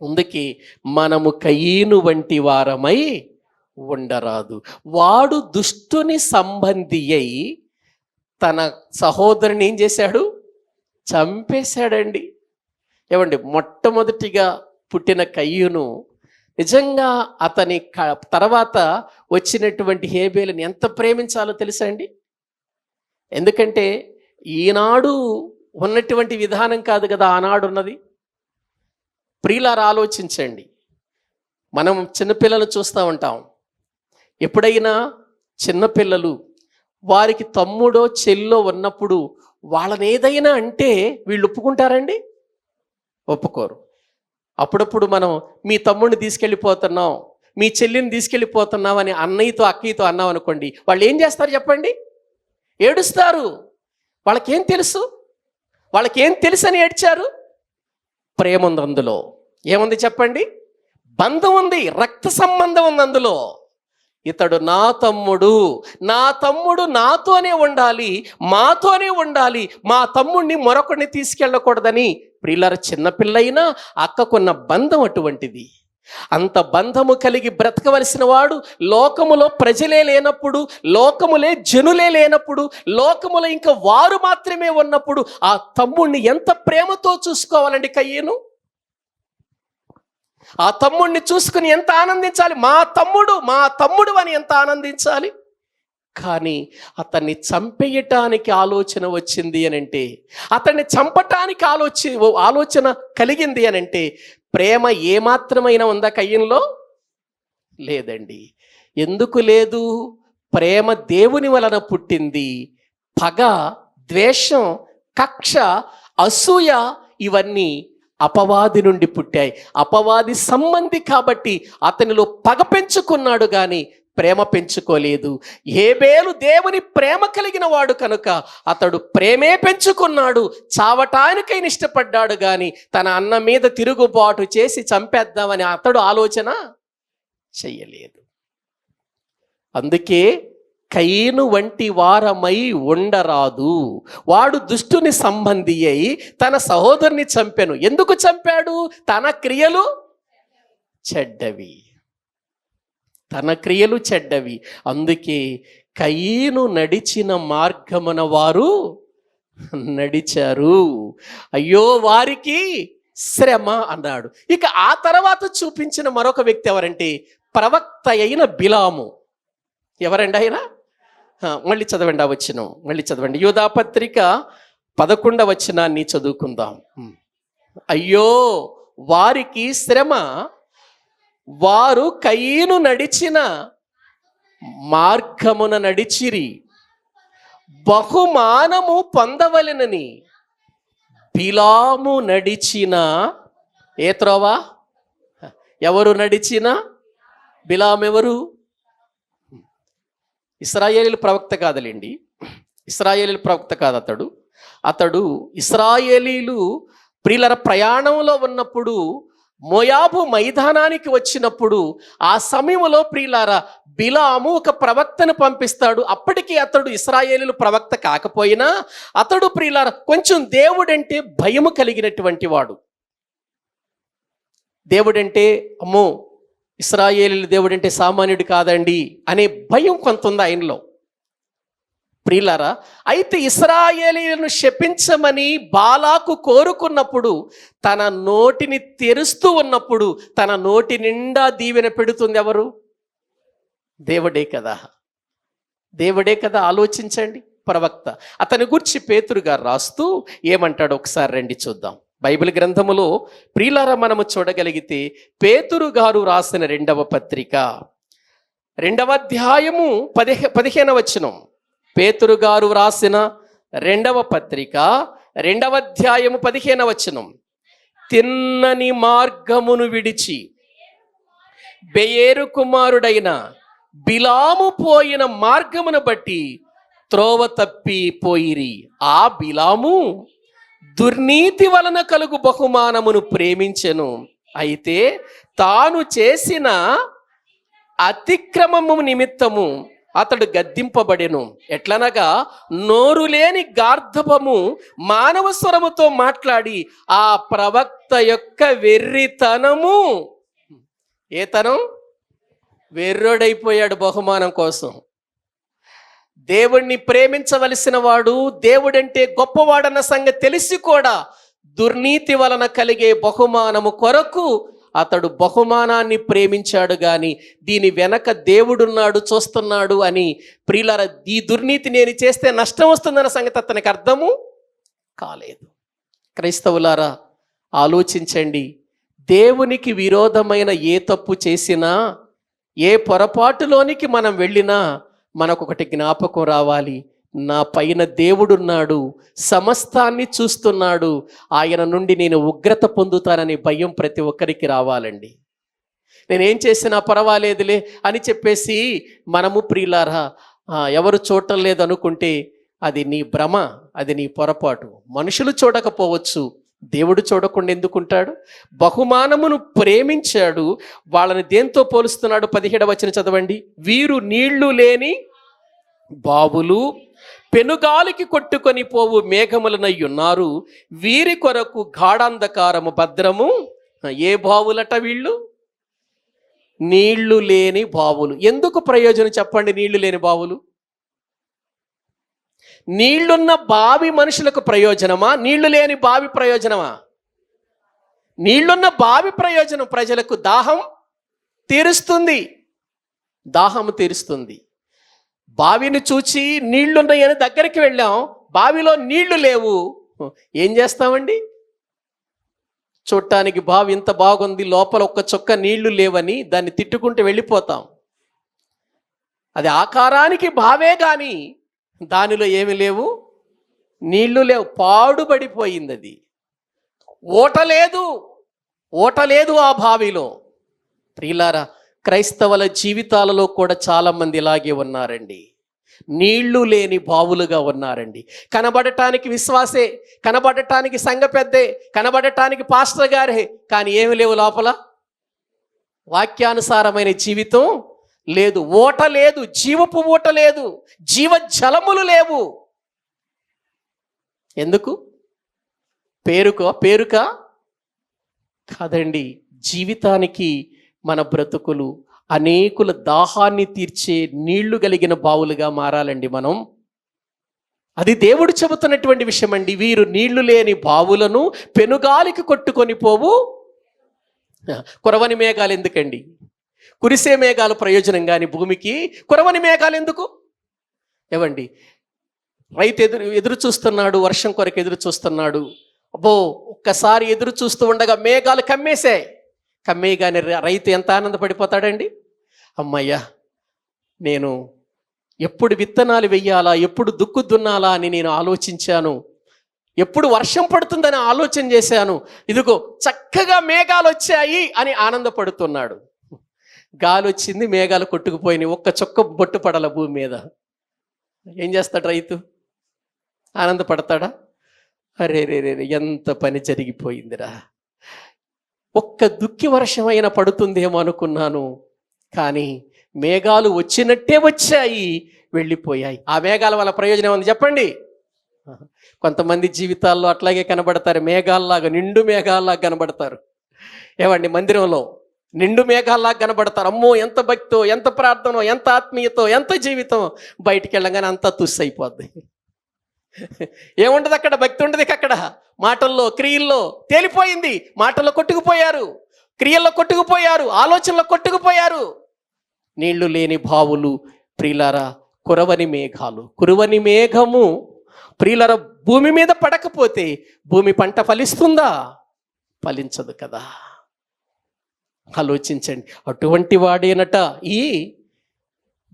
అందుకే మనము కయీను వంటి వారమై ఉండరాదు. వాడు దుష్టుని సంబంధి అయి తన సహోదరుని ఏం చేశాడు? చంపేశాడండి. ఏమండి, మొట్టమొదటిగా పుట్టిన కయ్యూను నిజంగా అతని తర్వాత వచ్చినటువంటి హేబేలుని ఎంత ప్రేమించాలో తెలుసా అండి? ఎందుకంటే ఈనాడు ఉన్నటువంటి విధానం కాదు కదా ఆనాడు ఉన్నది. ప్రియులారా, ఆలోచించండి. మనం చిన్నపిల్లలు చూస్తూ ఉంటాం. ఎప్పుడైనా చిన్నపిల్లలు వారికి తమ్ముడో చెల్లో ఉన్నప్పుడు వాళ్ళని ఏదైనా అంటే వీళ్ళు ఒప్పుకుంటారండి? ఒప్పుకోరు. అప్పుడప్పుడు మనం మీ తమ్ముడిని తీసుకెళ్ళిపోతున్నాం, మీ చెల్లిని తీసుకెళ్ళిపోతున్నాం అని అన్నయ్యతో అక్కయ్యతో అన్నాం అనుకోండి, వాళ్ళు ఏం చేస్తారు చెప్పండి? ఏడుస్తారు. వాళ్ళకేం తెలుసు? వాళ్ళకేం తెలుసని ఏడ్చారు? ప్రేమ ఉంది అందులో. ఏముంది చెప్పండి? బంధం ఉంది, రక్త సంబంధం ఉంది అందులో. ఇతడు నా తమ్ముడు, నా తమ్ముడు నాతోనే ఉండాలి, మాతోనే ఉండాలి, మా తమ్ముడిని మరొకడిని తీసుకెళ్ళకూడదని ప్రియులారా, చిన్నపిల్లైనా అక్కకున్న బంధం అటువంటిది. అంత బంధము కలిగి బ్రతకవలసిన వాడు లోకములో ప్రజలే లేనప్పుడు, లోకములే జనులే లేనప్పుడు, లోకములో ఇంకా వారు మాత్రమే ఉన్నప్పుడు ఆ తమ్ముడిని ఎంత ప్రేమతో చూసుకోవాలండి కయ్యను? ఆ తమ్ముడిని చూసుకుని ఎంత ఆనందించాలి? మా తమ్ముడు అని ఎంత ఆనందించాలి. కానీ అతన్ని చంపేయటానికి ఆలోచన వచ్చింది అని అంటే, అతన్ని చంపటానికి ఆలోచన కలిగింది అని అంటే, ప్రేమ ఏమాత్రమైనా ఉందా కయ్యంలో? లేదండి. ఎందుకు లేదు? ప్రేమ దేవుని వలన పుట్టింది. పగ, ద్వేషం, కక్ష, అసూయ ఇవన్నీ అపవాది నుండి పుట్టాయి. అపవాది సంబంధి కాబట్టి అతనిలో పగ పెంచుకున్నాడు కానీ ప్రేమ పెంచుకోలేదు. హేబేలు దేవుని ప్రేమ కలిగిన వాడు కనుక అతడు ప్రేమే పెంచుకున్నాడు. చావటానికైనా ఇష్టపడ్డాడు కానీ తన అన్న మీద తిరుగుబాటు చేసి చంపేద్దామని అతడు ఆలోచన చెయ్యలేదు. అందుకే కయీను వంటి వారమై ఉండరాదు. వాడు దుష్టుని సంబంధి అయి తన సహోదరుని చంపెను. ఎందుకు చంపాడు? తన క్రియలు చెడ్డవి, తన క్రియలు చెడ్డవి. అందుకే కయీను నడిచిన మార్గమున వారు నడిచారు. అయ్యో వారికి శ్రమ అన్నాడు. ఇక ఆ తర్వాత చూపించిన మరొక వ్యక్తి ఎవరంటే ప్రవక్త అయిన బిలాము. ఎవరండి ఆయన? మళ్ళీ చదవండి, ఆ వచనం మళ్ళీ చదవండి. యూదాపత్రిక 11వ వచనాన్ని చదువుకుందాం. అయ్యో వారికి శ్రమ, వారు కయీను నడిచిన మార్గమున నడిచిరి, బహుమానము పొందవలెనని బిలాము నడిచిన ఏ త్రోవ? ఎవరు నడిచిన? బిలాము ఎవరు? ఇశ్రాయేలీల ప్రవక్త కాదులేండి, ఇశ్రాయేలీల ప్రవక్త కాదు అతడు ఇశ్రాయేలీలు ప్రియులర ప్రయాణంలో ఉన్నప్పుడు మోయాబు మైదానానికి వచ్చినప్పుడు ఆ సమయంలో ప్రియులారా బిలాము ఒక ప్రవక్తను పంపిస్తాడు. అప్పటికి అతడు ఇశ్రాయేలీల ప్రవక్త కాకపోయినా అతడు ప్రియులారా కొంచెం దేవుడంటే భయము కలిగినటువంటి వాడు. దేవుడంటే అమ్మో ఇశ్రాయేలీల దేవుడంటే సామాన్యుడు కాదండి అనే భయం కొంత ఉంది ఆయనలో. ప్రియులారా, అయితే ఇశ్రాయేలీలను శపించమని బాలాకు కోరుకున్నప్పుడు తన నోటిని తెరుస్తూ ఉన్నప్పుడు తన నోటి నిండా దీవెన పెడుతుంది ఎవరు? దేవుడే కదా, దేవుడే కదా. ఆలోచించండి. ప్రవక్త. అతని గురించి పేతురు గారు రాస్తూ ఏమంటాడు ఒకసారి రండి చూద్దాం. బైబిల్ గ్రంథములో ప్రియులారా మనము చూడగలిగితే పేతురు గారు రాసిన 2వ పత్రిక 2వ అధ్యాయము 15వ వచనం. పేతురు గారు రాసిన 2వ పత్రిక 2వ అధ్యాయము 15వ వచనం. తిన్నని మార్గమును విడిచి బెయేరు కుమారుడైన బిలాము పోయిన మార్గమును బట్టి త్రోవ తప్పిపోయిరి. ఆ బిలాము దుర్నీతి వలన కలుగు బహుమానమును ప్రేమించెను. అయితే తాను చేసిన అతిక్రమము నిమిత్తము అతడు గద్దింపబడెను. ఎట్లనగా నోరు లేని గార్ధపము మానవ స్వరముతో మాట్లాడి ఆ ప్రవక్త యొక్క వెర్రితనము, ఏ తనం? వెర్రోడైపోయాడు బహుమానం కోసం. దేవుణ్ణి ప్రేమించవలసిన వాడు, దేవుడంటే గొప్పవాడన్న సంగతి తెలిసి కూడా దుర్నీతి వలన కలిగే బహుమానము కొరకు అతడు బహుమానాన్ని ప్రేమించాడు కానీ దీని వెనక దేవుడున్నాడు చూస్తున్నాడు అని ప్రియులారా ఈ దుర్నీతి నేను చేస్తే నష్టం వస్తుందన్న సంగతి అతనికి అర్థము కాలేదు. క్రైస్తవులారా ఆలోచించండి. దేవునికి విరోధమైన ఏ తప్పు చేసినా, ఏ పొరపాటులోనికి మనం వెళ్ళినా మనకొకటి జ్ఞాపకం రావాలి, నా పైన దేవుడున్నాడు, సమస్తాన్ని చూస్తున్నాడు, ఆయన నుండి నేను ఉగ్రత పొందుతానని భయం ప్రతి ఒక్కరికి రావాలండి. నేనేం చేసినా పర్వాలేదులే అని చెప్పేసి మనము ప్రియులారా ఎవరు చూడటం లేదు అనుకుంటే అది నీ భ్రమ, అది నీ పొరపాటు. మనుషులు చూడకపోవచ్చు, దేవుడు చూడకుండా ఎందుకుంటాడు? బహుమానమును ప్రేమించాడు. వాళ్ళని దేంతో పోలుస్తున్నాడు? 17వ వచనం చదవండి. వీరు నీళ్లు లేని బావులు, పెనుగాలికి కొట్టుకొని పోవు మేఘములనై ఉన్నారు, వీరి కొరకు గాఢాంధకారము భద్రము. ఏ బావులట వీళ్ళు? నీళ్లు లేని బావులు. ఎందుకు ప్రయోజనం చెప్పండి? నీళ్లు లేని బావులు. నీళ్లున్న బావి మనుషులకు ప్రయోజనమా? నీళ్లు లేని బావి ప్రయోజనమా? నీళ్లున్న బావి ప్రయోజనం ప్రజలకు. దాహం తీరుస్తుంది, దాహం తీరుస్తుంది. బావిని చూచి నీళ్లున్నాయని దగ్గరికి వెళ్ళాం, బావిలో నీళ్లు లేవు, ఏం చేస్తామండి? చూడటానికి బావి ఇంత బాగుంది, లోపల ఒక్క చొక్క నీళ్లు లేవని దాన్ని తిట్టుకుంటూ వెళ్ళిపోతాం. అది ఆకారానికి బావే కానీ దానిలో ఏమి లేవు, నీళ్లు లేవు, పాడుబడిపోయింది. అది ఓట లేదు ఆ బావిలో. ప్రియులారా, క్రైస్తవుల జీవితాలలో కూడా చాలామంది ఇలాగే ఉన్నారండి. నీళ్లు లేని బావులుగా ఉన్నారండి. కనబడటానికి విశ్వాసే, కనబడటానికి సంఘ పెద్దే, కనబడటానికి పాస్టర్ గారే, కానీ ఏమి లేవు లోపల. వాక్యానుసారమైన జీవితం లేదు, ఓట లేదు, జీవపు ఊట లేదు, జీవ జలములు లేవు. ఎందుకు? పేరుకా కాదండి. జీవితానికి మన బ్రతుకులు అనేకుల దాహాన్ని తీర్చే నీళ్లు కలిగిన బావులుగా మారాలండి మనం. అది దేవుడు చెబుతున్నటువంటి విషయం అండి. వీరు నీళ్లు లేని బావులను పెనుగాలికి కొట్టుకొని పోవు. కురవని మేఘాలు ఎందుకండి? కురిసే మేఘాలు ప్రయోజనం కానీ భూమికి, కురవని మేఘాలు ఎందుకు? ఏవండి, రైతు ఎదురు చూస్తున్నాడు, వర్షం కొరకు ఎదురు చూస్తున్నాడు. అబ్బో, ఒక్కసారి ఎదురు చూస్తూ ఉండగా మేఘాలు కమ్మేయగానే రైతు ఎంత ఆనందపడిపోతాడండి. అమ్మయ్యా, నేను ఎప్పుడు విత్తనాలు వెయ్యాలా, ఎప్పుడు దుక్కు దున్నాలా అని నేను ఆలోచించాను, ఎప్పుడు వర్షం పడుతుందని ఆలోచన చేశాను, ఇదిగో చక్కగా మేఘాలు వచ్చాయి అని ఆనందపడుతున్నాడు. గాలి వచ్చింది, మేఘాలు కొట్టుకుపోయినాయి, ఒక్క చొక్క బొట్టు పడాల భూమి మీద. ఏం చేస్తాడు రైతు? ఆనందపడతాడా? అరే రే రే, ఎంత పని జరిగిపోయిందిరా, ఒక్క దుక్కి వర్షం అయినా పడుతుందేమో అనుకున్నాను, కానీ మేఘాలు వచ్చినట్టే వచ్చాయి, వెళ్ళిపోయాయి. ఆ మేఘాల వల్ల ప్రయోజనం ఉంది చెప్పండి? కొంతమంది జీవితాల్లో అట్లాగే కనబడతారు, మేఘాల్లాగా, నిండు మేఘాల్లాగా కనబడతారు. ఏమండి, మందిరంలో నిండు మేఘాల్లాగా కనబడతారు. అమ్మో, ఎంత భక్తో, ఎంత ప్రార్థనో, ఎంత ఆత్మీయతో, ఎంత జీవితం. బయటికి వెళ్ళగానే అంతా తుస్సు అయిపోద్ది. ఏముండదు అక్కడ, భక్తి ఉండదు అక్కడ. మాటల్లో, క్రియల్లో తేలిపోయింది. మాటల్లో కొట్టుకుపోయారు, క్రియల్లో కొట్టుకుపోయారు, ఆలోచనలో కొట్టుకుపోయారు. నీళ్లు లేని బావులు ప్రియులారా, కురవని మేఘము ప్రియులారా, భూమి మీద పడకపోతే భూమి పంట ఫలిస్తుందా? ఫలించదు కదా. ఆలోచించండి. అటువంటి వాడేనట ఈ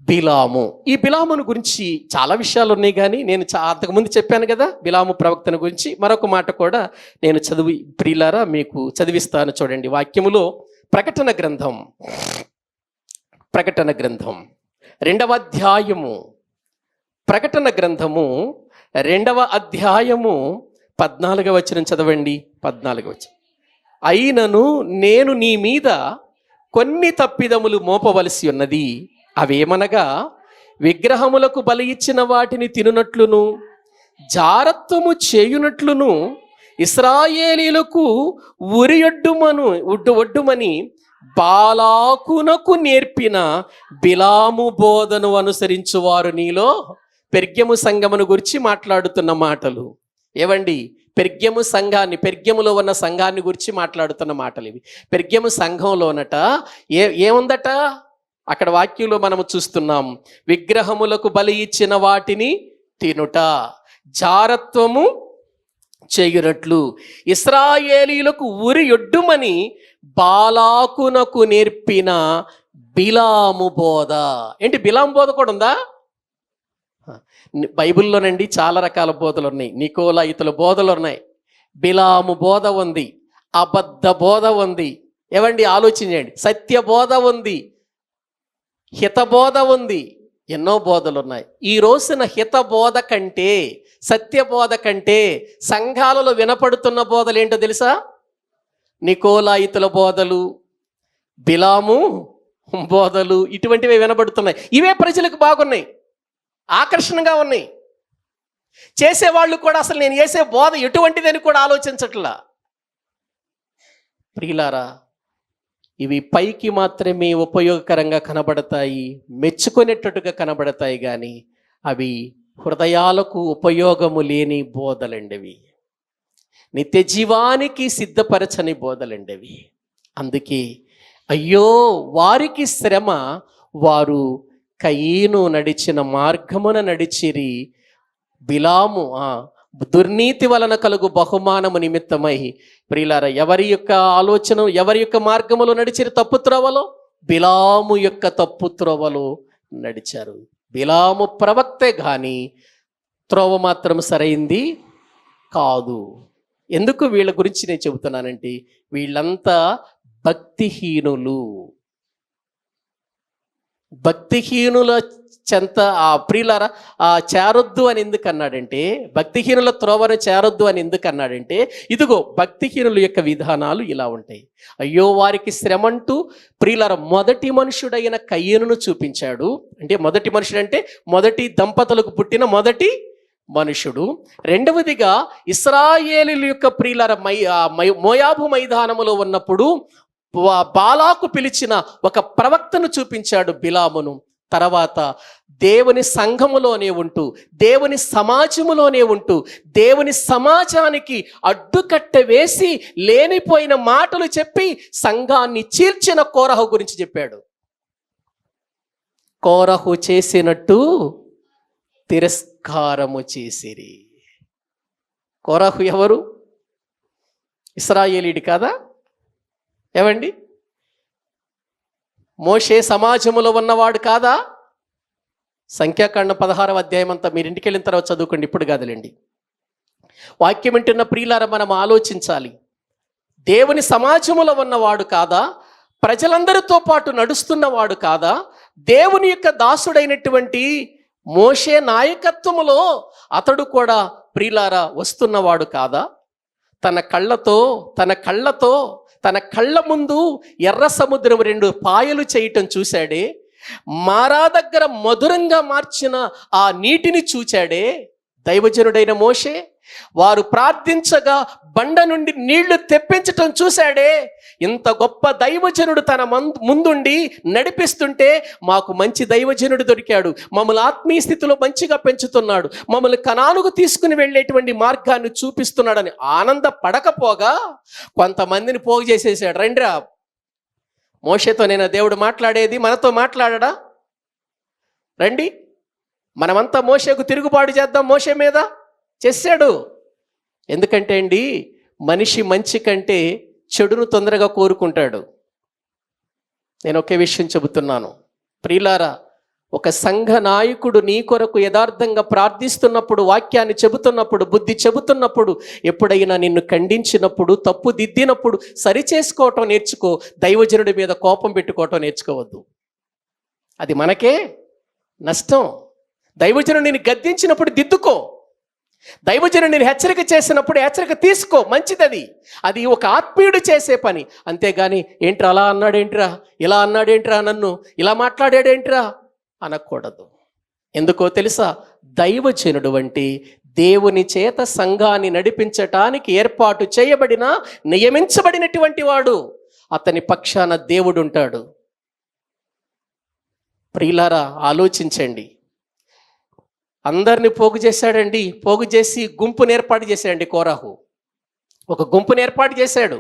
బిలాము. ఈ బిలామును గురించి చాలా విషయాలు ఉన్నాయి, కానీ నేను అంతకుముందు చెప్పాను కదా బిలాము ప్రవక్తను గురించి. మరొక మాట కూడా నేను ప్రియులారా మీకు చదివిస్తాను. చూడండి వాక్యములో, ప్రకటన గ్రంథం 2వ అధ్యాయము, ప్రకటన గ్రంథము 2వ అధ్యాయము 14వ వచనం చదవండి. 14వ వచనం. అయినను నేను నీ మీద కొన్ని తప్పిదములు మోపవలసి ఉన్నది, అవేమనగా విగ్రహములకు బలి ఇచ్చిన వాటిని తినునట్లును, జారత్వము చేయునట్లును, ఇశ్రాయేలీలకు ఒడ్డుమని బాలాకునకు నేర్పిన బిలాము బోధను అనుసరించువారు నీలో. పెర్గెము సంఘమును గురించి మాట్లాడుతున్న మాటలు. ఏవండి, పెర్గెములో ఉన్న సంఘాన్ని గురించి మాట్లాడుతున్న మాటలు ఇవి. పెర్గెము సంఘంలోనట ఏముందట? అక్కడ వాక్యంలో మనము చూస్తున్నాం, విగ్రహములకు బలి ఇచ్చిన వాటిని తినుట, జారత్వము చేయునట్లు, ఇశ్రాయేలీలకు ఒడ్డుమని బాలాకునకు నేర్పిన బిలాము బోధ. ఏంటి, బిలాము బోధ కూడా ఉందా? బైబిల్లోనండి చాలా రకాల బోధలు ఉన్నాయి. నికోలాయితుల బోధలు ఉన్నాయి, బిలాము బోధ ఉంది, అబద్ధ బోధ ఉంది. ఏవండి ఆలోచించండి. సత్య బోధ ఉంది, హితబోధ ఉంది, ఎన్నో బోధలు ఉన్నాయి. ఈ రోజున హితబోధ కంటే, సత్యబోధ కంటే సంఘాలలో వినపడుతున్న బోధలు ఏంటో తెలుసా? నికోలాయితుల బోధలు, బిలాము బోధలు, ఇటువంటివే వినబడుతున్నాయి. ఇవే ప్రజలకు బాగున్నాయి, ఆకర్షణగా ఉన్నాయి. చేసేవాళ్ళు కూడా అసలు నేను చేసే బోధ ఎటువంటిదని కూడా ఆలోచించట్లా. ప్రియులారా, ఇవి పైకి మాత్రమే ఉపయోగకరంగా కనబడతాయి, మెచ్చుకునేటట్టుగా కనబడతాయి, కానీ అవి హృదయాలకు ఉపయోగము లేని బోధలండివి, నిత్య జీవానికి సిద్ధపరచని బోధలండివి. అందుకే అయ్యో వారికి శ్రమ, వారు కయీను నడిచిన మార్గమున నడిచిరి, బిలాము దుర్నీతి వలన కలుగు బహుమానము నిమిత్తమై. ప్రియులారా, ఎవరి యొక్క ఆలోచన, ఎవరి యొక్క మార్గములో నడిచిరి? తప్పు త్రోవలో, బిలాము యొక్క తప్పు త్రోవలో నడిచారు. బిలాము ప్రవక్తే కానీ త్రోవ మాత్రం సరైంది కాదు. ఎందుకు వీళ్ళ గురించి నేను చెబుతున్నానంటే, వీళ్ళంతా భక్తిహీనులు. భక్తిహీనుల చెంత ప్రియులారా చేరొద్దు అని ఎందుకు అన్నాడంటే, భక్తిహీనుల త్రోవను చేరొద్దు అని ఎందుకు అన్నాడంటే, ఇదిగో భక్తిహీనుల యొక్క విధానాలు ఇలా ఉంటాయి. అయ్యో వారికి శ్రమంటూ ప్రియులారా మొదటి మనుషుడైన కయ్యనును చూపించాడు. అంటే మొదటి మనుషుడు అంటే మొదటి దంపతులకు పుట్టిన మొదటి మనుషుడు. రెండవదిగా ఇశ్రాయేలీయుల యొక్క ప్రియులారా మోయాబు మైదానములో ఉన్నప్పుడు బాలాకు పిలిచిన ఒక ప్రవక్తను చూపించాడు, బిలామును. తర్వాత దేవుని సంఘములోనే ఉంటూ, దేవుని సమాజములోనే ఉంటూ, దేవుని సమాజానికి అడ్డుకట్ట వేసి లేనిపోయిన మాటలు చెప్పి సంఘాన్ని చీల్చిన కోరహు గురించి చెప్పాడు. కోరహు చేసినట్టు తిరస్కారము చేసిరి. కోరహు ఎవరు? ఇశ్రాయేలీయుడు కాదా? ఏమండి, మోషే సమాజములో ఉన్నవాడు కాదా? సంఖ్యాకాండం 16వ అధ్యాయం అంతా మీరు ఇంటికి వెళ్ళిన తర్వాత చదువుకోండి, ఇప్పుడు కాదులేండి. వాక్యం వింటున్న ప్రియులారా, మనం ఆలోచించాలి. దేవుని సమాజములో ఉన్నవాడు కాదా? ప్రజలందరితో పాటు నడుస్తున్నవాడు కాదా? దేవుని యొక్క దాసుడైనటువంటి మోషే నాయకత్వములో అతడు కూడా ప్రియులారా వస్తున్నవాడు కాదా? తన కళ్ళ ముందు ఎర్ర సముద్రం 2 పాయలు చేయటం చూశాడే, మారా దగ్గర మధురంగా మార్చిన ఆ నీటిని చూచాడే దైవజనుడైన మోషే. వారు ప్రార్థించగా బండ నుండి నీళ్లు తెప్పించటం చూశాడే. ఇంత గొప్ప దైవజనుడు తన ముందుండి నడిపిస్తుంటే, మాకు మంచి దైవజనుడు దొరికాడు, మమ్మల్ని ఆత్మీయ స్థితిలో మంచిగా పెంచుతున్నాడు, మమ్మల్ని కనానుకు తీసుకుని వెళ్ళేటువంటి మార్గాన్ని చూపిస్తున్నాడని ఆనందపడకపోగా కొంతమందిని పోగు చేసేసాడు. రండిరా, మోషేతో నేను దేవుడు మాట్లాడేది, మనతో మాట్లాడడా? రండి, మనమంతా మోషేకు తిరుగుబాటు చేద్దాం. మోషే మీద చేశాడు. ఎందుకంటే అండి, మనిషి మంచి కంటే చెడును తొందరగా కోరుకుంటాడు. నేను ఒకే విషయం చెబుతున్నాను ప్రియులారా, ఒక సంఘ నాయకుడు నీ కొరకు యథార్థంగా ప్రార్థిస్తున్నప్పుడు, వాక్యాన్ని చెబుతున్నప్పుడు, బుద్ధి చెబుతున్నప్పుడు, ఎప్పుడైనా నిన్ను ఖండించినప్పుడు, తప్పు దిద్దినప్పుడు సరిచేసుకోవటం నేర్చుకో. దైవజనుడి మీద కోపం పెట్టుకోవటం నేర్చుకోవద్దు, అది మనకే నష్టం. దైవజనుడు నేను గద్దించినప్పుడు దిద్దుకో, దైవజనుడు నేను హెచ్చరిక చేసినప్పుడు హెచ్చరిక తీసుకో, మంచిది. అది ఒక ఆత్మీయుడు చేసే పని. అంతేగాని ఏంట్రా అలా అన్నాడేంట్రా, ఇలా అన్నాడేంట్రా, నన్ను ఇలా మాట్లాడాడేంట్రా అనకూడదు. ఎందుకో తెలుసా? దైవజనుడు అంటే దేవుని చేత సంఘాన్ని నడిపించటానికి ఏర్పాటు చేయబడిన, నియమించబడినటువంటి వాడు. అతని పక్షాన దేవుడు ఉంటాడు. ప్రియులారా ఆలోచించండి. అందరిని పోగు చేశాడండి, పోగు చేసి గుంపుని ఏర్పాటు చేశాడండి. కోరాహు ఒక గుంపుని ఏర్పాటు చేశాడు.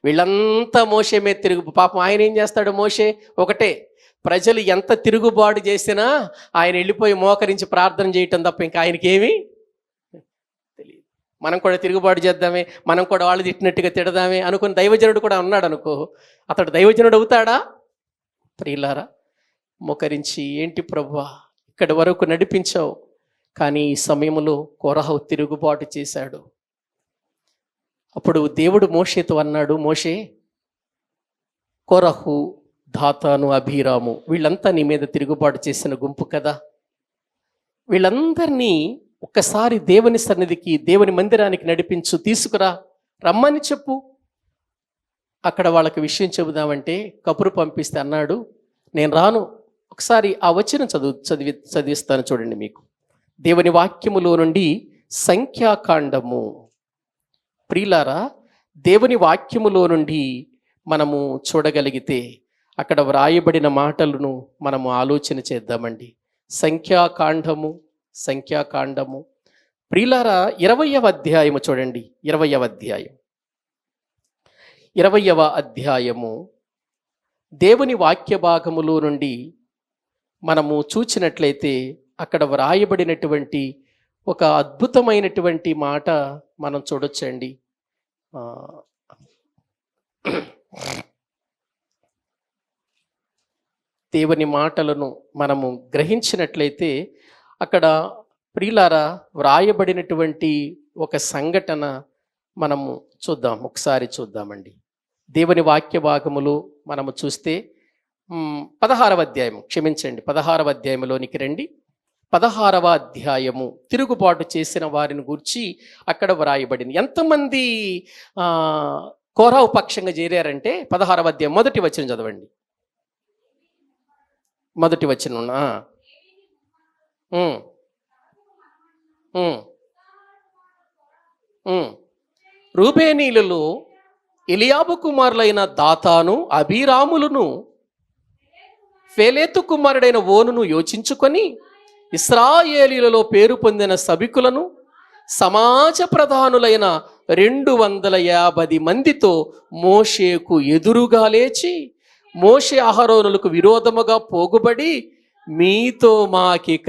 వీళ్ళంతా మోషే మీద తిరుగు. పాపం ఆయన ఏం చేస్తాడు? మోషే ఒకటే, ప్రజలు ఎంత తిరుగుబాటు చేసినా ఆయన వెళ్ళిపోయి మోకరించి ప్రార్థన చేయటం తప్ప ఇంకా ఆయనకి ఏమీ తెలియదు. మనం కూడా తిరుగుబాటు చేద్దామే, మనం కూడా వాళ్ళు తిట్టినట్టుగా తిడదామే అనుకుని దైవజనుడు కూడా ఉన్నాడు అనుకో, అతడు దైవజనుడు అవుతాడా? ప్రియులారా, మోకరించి ఏంటి ప్రభువా ఇక్కడి వరకు నడిపించావు. కానీ ఈ సమయంలో కోరహు తిరుగుబాటు చేశాడు. అప్పుడు దేవుడు మోషేతో అన్నాడు, మోషే, కోరహు, దాతాను, అబీరాము వీళ్ళంతా నీ మీద తిరుగుబాటు చేసిన గుంపు కదా, వీళ్ళందరినీ ఒక్కసారి దేవుని సన్నిధికి, దేవుని మందిరానికి నడిపించు, తీసుకురా, రమ్మని చెప్పు. అక్కడ వాళ్ళకి విషయం చెబుదామంటే కబురు పంపిస్తే అన్నాడు, నేను రాను. ఒకసారి ఆ వచనం చదివిస్తాను చూడండి మీకు. దేవుని వాక్యములో నుండి సంఖ్యాకాండము. ప్రియులారా, దేవుని వాక్యములో నుండి మనము చూడగలిగితే అక్కడ వ్రాయబడిన మాటలను మనము ఆలోచన చేద్దామండి. సంఖ్యాకాండము. ప్రియులారా, 20వ అధ్యాయము చూడండి. 20వ అధ్యాయము దేవుని వాక్య భాగములో నుండి మనము చూచినట్లయితే అక్కడ వ్రాయబడినటువంటి ఒక అద్భుతమైనటువంటి మాట మనం చూడొచ్చండి. దేవుని మాటలను మనము గ్రహించినట్లయితే అక్కడ ప్రియులారా వ్రాయబడినటువంటి ఒక సంఘటన మనము ఒకసారి చూద్దామండి. దేవుని వాక్య భాగములు మనము చూస్తే 16వ అధ్యాయము, క్షమించండి, 16వ అధ్యాయంలోనికి రండి. 16వ అధ్యాయము తిరుగుబాటు చేసిన వారిని గూర్చి అక్కడ వ్రాయబడింది. ఎంతమంది కోరహు పక్షంగా చేరారంటే 16వ అధ్యాయం మొదటి వచనం చదవండి. మొదటి వచనం. రూబేనీలలో ఎలియాబు కుమారులైన దాతాను, అబీరాములను, ఫెలేతు కుమారుడైన ఓనును యోచించుకొని ఇశ్రాయేలీలలో పేరు పొందిన సభికులను, సమాజ ప్రధానులైన 250 మందితో మోషేకు ఎదురుగా లేచి, మోషే అహరోనులకు విరోధముగా పోగుబడి, మీతో మాకిక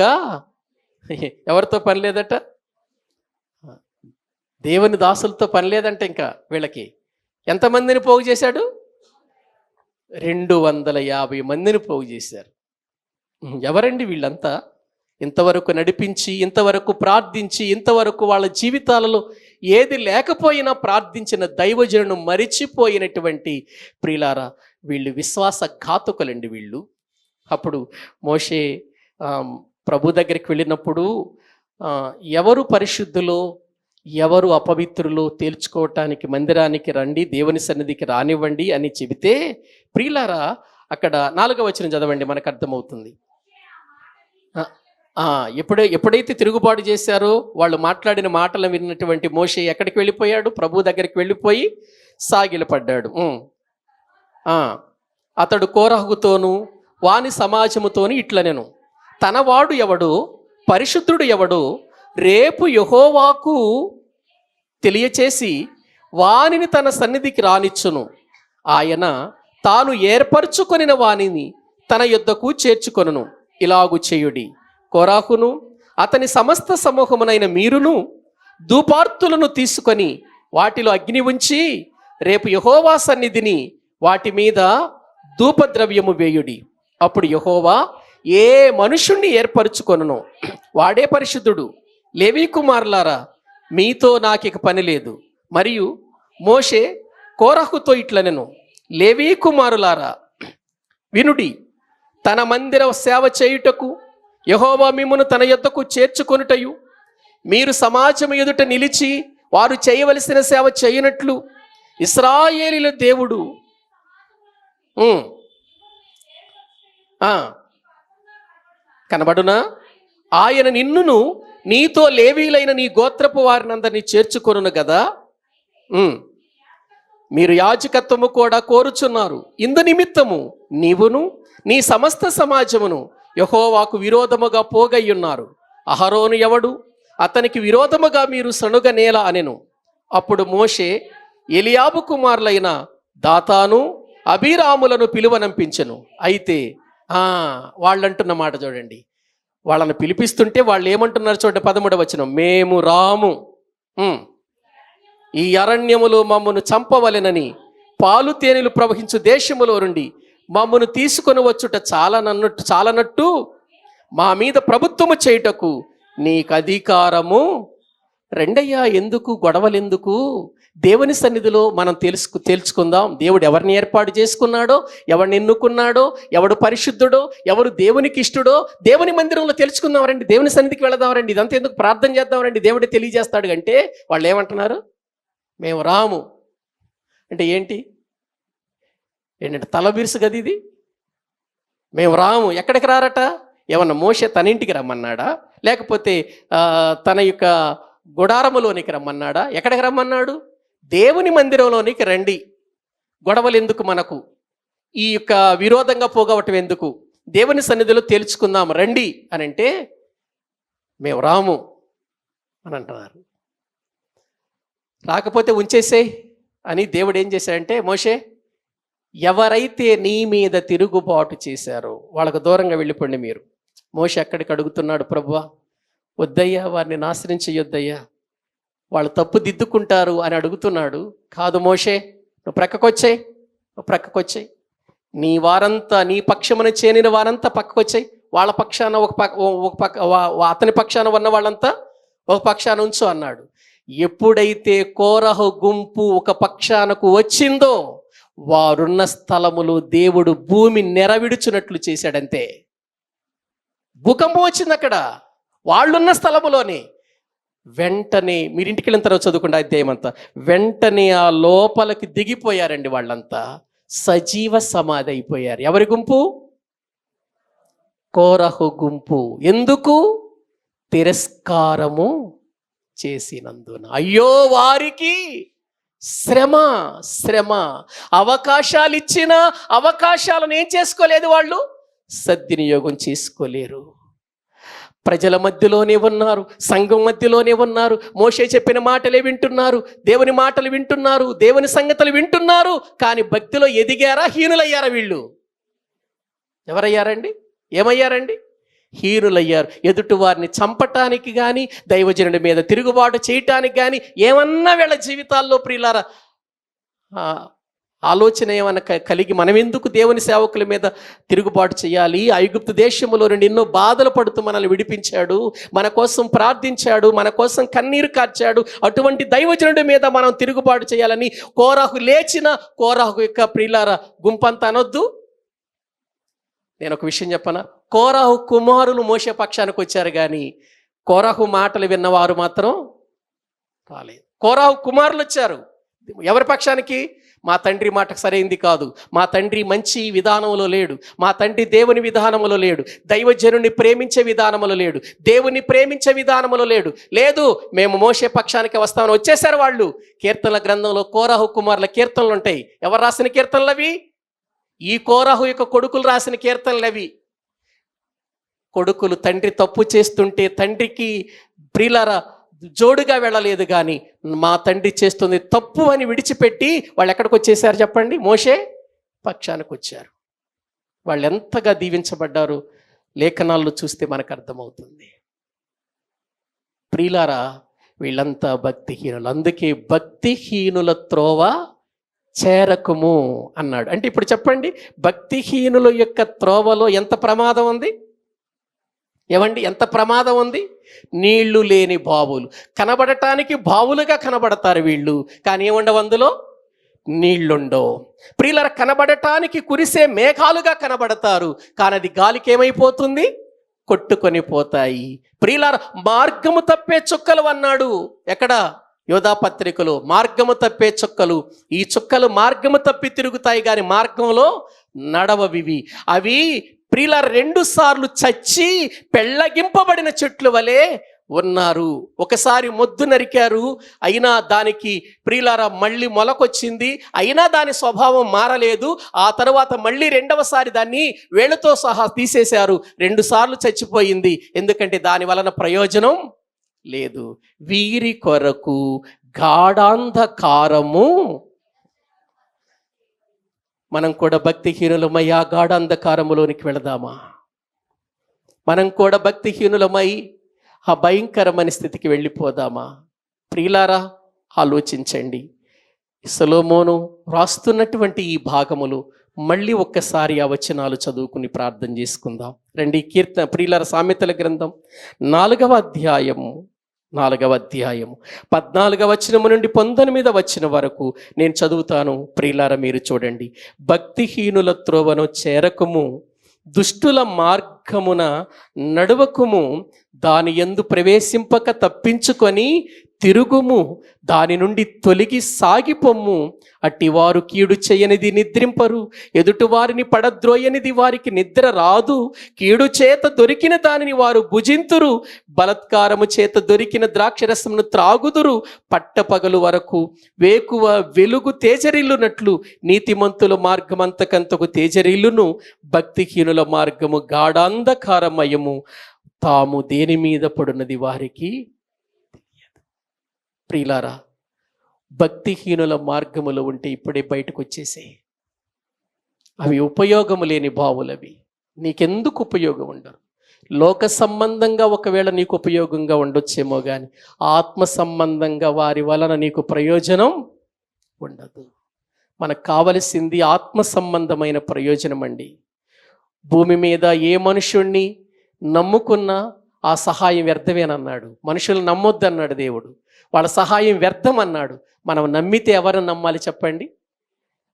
ఎవరితో పని లేదట, దేవుని దాసులతో పని లేదంట. ఇంకా వీళ్ళకి ఎంతమందిని పోగు చేశాడు? 250 మందిని పోగు చేశారు. ఎవరండి వీళ్ళంతా? ఇంతవరకు నడిపించి, ఇంతవరకు ప్రార్థించి, ఇంతవరకు వాళ్ళ జీవితాలలో ఏది లేకపోయినా ప్రార్థించిన దైవజనులను మరిచిపోయినటువంటి ప్రియులారా, వీళ్ళు విశ్వాసఘాతుకులండి వీళ్ళు. అప్పుడు మోషే ప్రభు దగ్గరికి వెళ్ళినప్పుడు ఎవరు పరిశుద్ధులో ఎవరు అపవిత్రులో తేల్చుకోవటానికి మందిరానికి రండి, దేవుని సన్నిధికి రానివ్వండి అని చెబితే, ప్రియులారా అక్కడ 4వ వచనం చదవండి, మనకు అర్థమవుతుంది. ఎప్పుడైతే తిరుగుబాటు చేశారో వాళ్ళు మాట్లాడిన మాటలు విన్నటువంటి మోషే ఎక్కడికి వెళ్ళిపోయాడు? ప్రభు దగ్గరికి వెళ్ళిపోయి సాగిలపడ్డాడు. అతడు కోరహుతోనూ వాని సమాజముతోని ఇట్లనెను, తనవాడు ఎవడు, పరిశుద్ధుడు ఎవడు, రేపు యెహోవాకు తెలియచేసి వానిని తన సన్నిధికి రానిచ్చును. ఆయన తాను ఏర్పరచుకొనిన వానిని తన యొద్దకు చేర్చుకొనును. ఇలాగు చేయుడి. కోరాహును అతని సమస్త సమూహమునైన మీరును ధూపార్తులను తీసుకొని వాటిలో అగ్ని ఉంచి రేపు యెహోవా సన్నిధిని వాటి మీద ధూపద్రవ్యము వేయుడి. అప్పుడు యెహోవా ఏ మనుషుణ్ణి ఏర్పరచుకొనునో వాడే పరిశుద్ధుడు. లేవీ కుమారులారా, మీతో నాకిక పని లేదు. మరియు మోషే కోరహుతో ఇట్లనెను, లేవీ కుమారులారా వినుడి, తన మందిర సేవ చేయుటకు యెహోవా మిమ్మును తన యొద్దకు చేర్చుకొనుటయు, మీరు సమాజం ఎదుట నిలిచి వారు చేయవలసిన సేవ చేయనట్లు ఇశ్రాయేలీల దేవుడు కనబడునా? ఆయన నిన్నును నీతో లేవీలైన నీ గోత్రపు వారినందరినీ చేర్చుకొనును గదా. మీరు యాజకత్వము కూడా కోరుచున్నారు. ఇందు నిమిత్తము నీవును నీ సమస్త సమాజమును యెహోవాకు విరోధముగా పోగయ్యున్నారు. అహరోను ఎవడు, అతనికి విరోధముగా మీరు సణుగ నేల అనెను. అప్పుడు మోషే ఎలియాబు కుమారులైన దాతాను, అబీరాములను పిలువనంపించెను. అయితే వాళ్ళంటున్న మాట చూడండి, వాళ్ళని పిలిపిస్తుంటే వాళ్ళు ఏమంటున్నారు చూడండి, 13వ వచనం, మేము రాము, ఈ అరణ్యములో మమ్మను చంపవలెనని పాలు తేనెలు ప్రవహించు దేశములో నుండి మమ్మను తీసుకొని వచ్చుట చాలనట్టు మా మీద ప్రభుత్వము చేయుటకు నీకు అధికారము. రెండయ్యా, ఎందుకు గొడవలెందుకు? దేవుని సన్నిధిలో మనం తెలుసుకుందాం. దేవుడు ఎవరిని ఏర్పాటు చేసుకున్నాడో, ఎవరిని ఎన్నుకున్నాడో, ఎవడు పరిశుద్ధుడో, ఎవరు దేవునికి ఇష్టడో దేవుని మందిరంలో తెలుసుకుందాం రండి, దేవుని సన్నిధికి వెళదాం రండి, ఇదంతా ఎందుకు, ప్రార్థన చేద్దాం రండి, దేవుడే తెలియజేస్తాడు అంటే వాళ్ళు ఏమంటున్నారు? మేము రాము అంటే ఏంటంటే తల బిరుసు గది ఇది. మేము రాము. ఎక్కడికి రారట? ఏమన్నా మోషే తన ఇంటికి రమ్మన్నాడా, లేకపోతే తన యొక్క గుడారములోనికి రమ్మన్నాడా? ఎక్కడికి రమ్మన్నాడు? దేవుని మందిరంలోనికి రండి. గొడవలు ఎందుకు మనకు? ఈ యొక్క విరోధంగా పోగవటం ఎందుకు? దేవుని సన్నిధిలో తేల్చుకుందాం రండి అని అంటే మేము రాము అని అంటున్నారు. రాకపోతే ఉంచేసే అని దేవుడు ఏం చేశాడంటే, మోషే ఎవరైతే నీ మీద తిరుగుబాటు చేశారో వాళ్ళకు దూరంగా వెళ్ళిపోండి మీరు. మోషే అక్కడికి అడుగుతున్నాడు, ప్రభువా వద్దయ్యా, వారిని నాశనం చెయ్యొద్దయ్యా, వాళ్ళు తప్పు దిద్దుకుంటారు అని అడుగుతున్నాడు. కాదు మోషే, నువ్వు ప్రక్కకొచ్చాయి, నీ వారంతా, నీ పక్షమున చేరిన వారంతా పక్కకొచ్చాయి. వాళ్ళ పక్షాన ఒక పక్క, అతని పక్షాన ఉన్న వాళ్ళంతా ఒక పక్షాన ఉంచు అన్నాడు. ఎప్పుడైతే కోరహు గుంపు ఒక పక్షానకు వచ్చిందో వారున్న స్థలములు దేవుడు భూమి నెరవిడుచున్నట్లు చేశాడంతే. భూకంపం వచ్చింది అక్కడ, వాళ్ళున్న స్థలములోనే. వెంటనే మీరింటికి వెళ్ళిన తర్వాత చదువుకుంటే అధ్యాయం అంతా, వెంటనే ఆ లోపలికి దిగిపోయారండి వాళ్ళంతా, సజీవ సమాధి అయిపోయారు. ఎవరి గుంపు? కోరహు గుంపు. ఎందుకు? తిరస్కారము చేసినందున. అయ్యో వారికి శ్రమ. అవకాశాలు ఇచ్చిన అవకాశాలను ఏం చేసుకోలేదు, వాళ్ళు సద్వినియోగం చేసుకోలేరు. ప్రజల మధ్యలోనే ఉన్నారు, సంఘం మధ్యలోనే ఉన్నారు, మోషే చెప్పిన మాటలే వింటున్నారు, దేవుని మాటలు వింటున్నారు, దేవుని సంగతులు వింటున్నారు. కానీ భక్తిలో ఎదిగారా, హీనులయ్యారా? వీళ్ళు ఎవరయ్యారండి? ఏమయ్యారండి? హీనులయ్యారు. ఎదుటి వారిని చంపటానికి కానీ, దైవజనుడి మీద తిరుగుబాటు చేయటానికి కానీ ఏమన్నా వీళ్ళ జీవితాల్లో ప్రియులారా ఆలోచన ఏమన్నా కలిగి మనం ఎందుకు దేవుని సేవకుల మీద తిరుగుబాటు చేయాలి? ఐగుప్తు దేశంలో నుండి ఎన్నో బాధలు పడుతూ మనల్ని విడిపించాడు, మన కోసం ప్రార్థించాడు, మన కోసం కన్నీరు కార్చాడు. అటువంటి దైవజనుడి మీద మనం తిరుగుబాటు చేయాలని కోరహు లేచిన కోరహు యొక్క ప్రియులారా గుంపంతా అనొద్దు. నేను ఒక విషయం చెప్పనా? కోరహు కుమారులు మోషే పక్షానికి వచ్చారు, కానీ కోరహు మాటలు విన్నవారు మాత్రం రాలేదు. కోరహు కుమారులు వచ్చారు ఎవరి పక్షానికి? మా తండ్రి మాట సరైంది కాదు, మా తండ్రి మంచి విధానంలో లేడు, మా తండ్రి దేవుని విధానంలో లేడు, దైవజనుని ప్రేమించే విధానంలో లేడు, దేవుని ప్రేమించే విధానంలో లేదు, మేము మోషే పక్షానికి వస్తామని వచ్చేసారు వాళ్ళు. కీర్తనల గ్రంథంలో కోరహు కుమారుల కీర్తనలు ఉంటాయి. ఎవరు రాసిన కీర్తనలు అవి? ఈ కోరహు యొక్క కొడుకులు రాసిన కీర్తనలు అవి. కొడుకులు తండ్రి తప్పు చేస్తుంటే తండ్రికి ప్రియులారా జోడుగా వెళ్ళలేదు, కానీ మా తండ్రి చేస్తుంది తప్పు అని విడిచిపెట్టి వాళ్ళు ఎక్కడికి వచ్చేసారు చెప్పండి? మోషే పక్షానికి వచ్చారు. వాళ్ళు ఎంతగా దీవించబడ్డారు లేఖనాల్లో చూస్తే మనకు అర్థమవుతుంది. ప్రియులారా వీళ్ళంతా భక్తిహీనులు. అందుకే భక్తిహీనుల త్రోవ చేరకుము అన్నాడు. అంటే ఇప్పుడు చెప్పండి, భక్తిహీనుల యొక్క త్రోవలో ఎంత ప్రమాదం ఉంది? ఏమండి, ఎంత ప్రమాదం ఉంది? నీళ్లు లేని బావులు. కనబడటానికి బావులుగా కనబడతారు వీళ్ళు, కానీ ఏముండవు అందులో? నీళ్లుండవు. ప్రియుల కనబడటానికి కురిసే మేఘాలుగా కనబడతారు, కానీ అది గాలికి ఏమైపోతుంది? కొట్టుకొని పోతాయి. ప్రియులార మార్గము తప్పే చుక్కలు అన్నాడు. ఎక్కడ? యోధా పత్రికలో. మార్గము తప్పే చుక్కలు. ఈ చుక్కలు మార్గము తప్పి తిరుగుతాయి, కానీ మార్గంలో నడవవివి. అవి ప్రియుల 2 సార్లు చచ్చి పెళ్ళగింపబడిన చెట్లు వలె ఉన్నారు. ఒకసారి మొద్దు నరికారు, అయినా దానికి ప్రియులారా మళ్ళీ మొలకొచ్చింది, అయినా దాని స్వభావం మారలేదు. ఆ తర్వాత మళ్ళీ 2వసారి దాన్ని వేళ్ళతో సహా తీసేశారు. 2 సార్లు చచ్చిపోయింది, ఎందుకంటే దాని వలన ప్రయోజనం లేదు. వీరి కొరకు గాఢాంధకారము. మనం కూడా భక్తిహీనులమై ఆ గాఢాంధకారములోనికి వెళదామా? మనం కూడా భక్తిహీనులమై ఆ భయంకరమైన స్థితికి వెళ్ళిపోదామా? ప్రియులారా ఆలోచించండి. సొలొమోను రాస్తున్నటువంటి ఈ భాగములు మళ్ళీ ఒక్కసారి ఆ వచనాలు చదువుకుని ప్రార్థన చేసుకుందాం రండి. కీర్తన ప్రియులార సామెతల గ్రంథం 4వ అధ్యాయము 14వ వచనము నుండి 19వ వచనం వరకు నేను చదువుతాను. ప్రియులార మీరు చూడండి. భక్తిహీనుల త్రోవను చేరకుము, దుష్టుల మార్గమున నడువకుము, దాని యందు ప్రవేశింపక తప్పించుకొని తిరుగుము, దాని నుండి తొలగి సాగిపోమ్ము. అట్టివారు కీడు చేయనిది నిద్రింపరు, ఎదుటివారిని పడద్రోయనిది వారికి నిద్ర రాదు. కీడు చేత దొరికిన దానిని వారు భుజింతురు, బలత్కారము చేత దొరికిన ద్రాక్షరసమును త్రాగుదురు. పట్టపగలు వరకు వేకువ వెలుగు తేజరిల్లునట్లు నీతిమంతుల మార్గమంతకంతకు తేజరిల్లును, భక్తిహీనుల మార్గము గాఢాంధకారమయము, తాము దేని మీద పడున్నది వారికి. ప్రియులారా, భక్తిహీనుల మార్గములు ఉంటే ఇప్పుడే బయటకు వచ్చేసే. అవి ఉపయోగము లేని బావులవి. నీకెందుకు ఉపయోగం ఉండరు? లోక సంబంధంగా ఒకవేళ నీకు ఉపయోగంగా ఉండొచ్చేమో కానీ ఆత్మ సంబంధంగా వారి వలన నీకు ప్రయోజనం ఉండదు. మనకు కావలసింది ఆత్మ సంబంధమైన ప్రయోజనం అండి. భూమి మీద ఏ మనుషుణ్ణి నమ్ముకున్నా ఆ సహాయం వ్యర్థమేనన్నాడు. మనుషులు నమ్మొద్దు అన్నాడు దేవుడు. వాళ్ళ సహాయం వ్యర్థం అన్నాడు. మనం నమ్మితే ఎవరు నమ్మాలి చెప్పండి?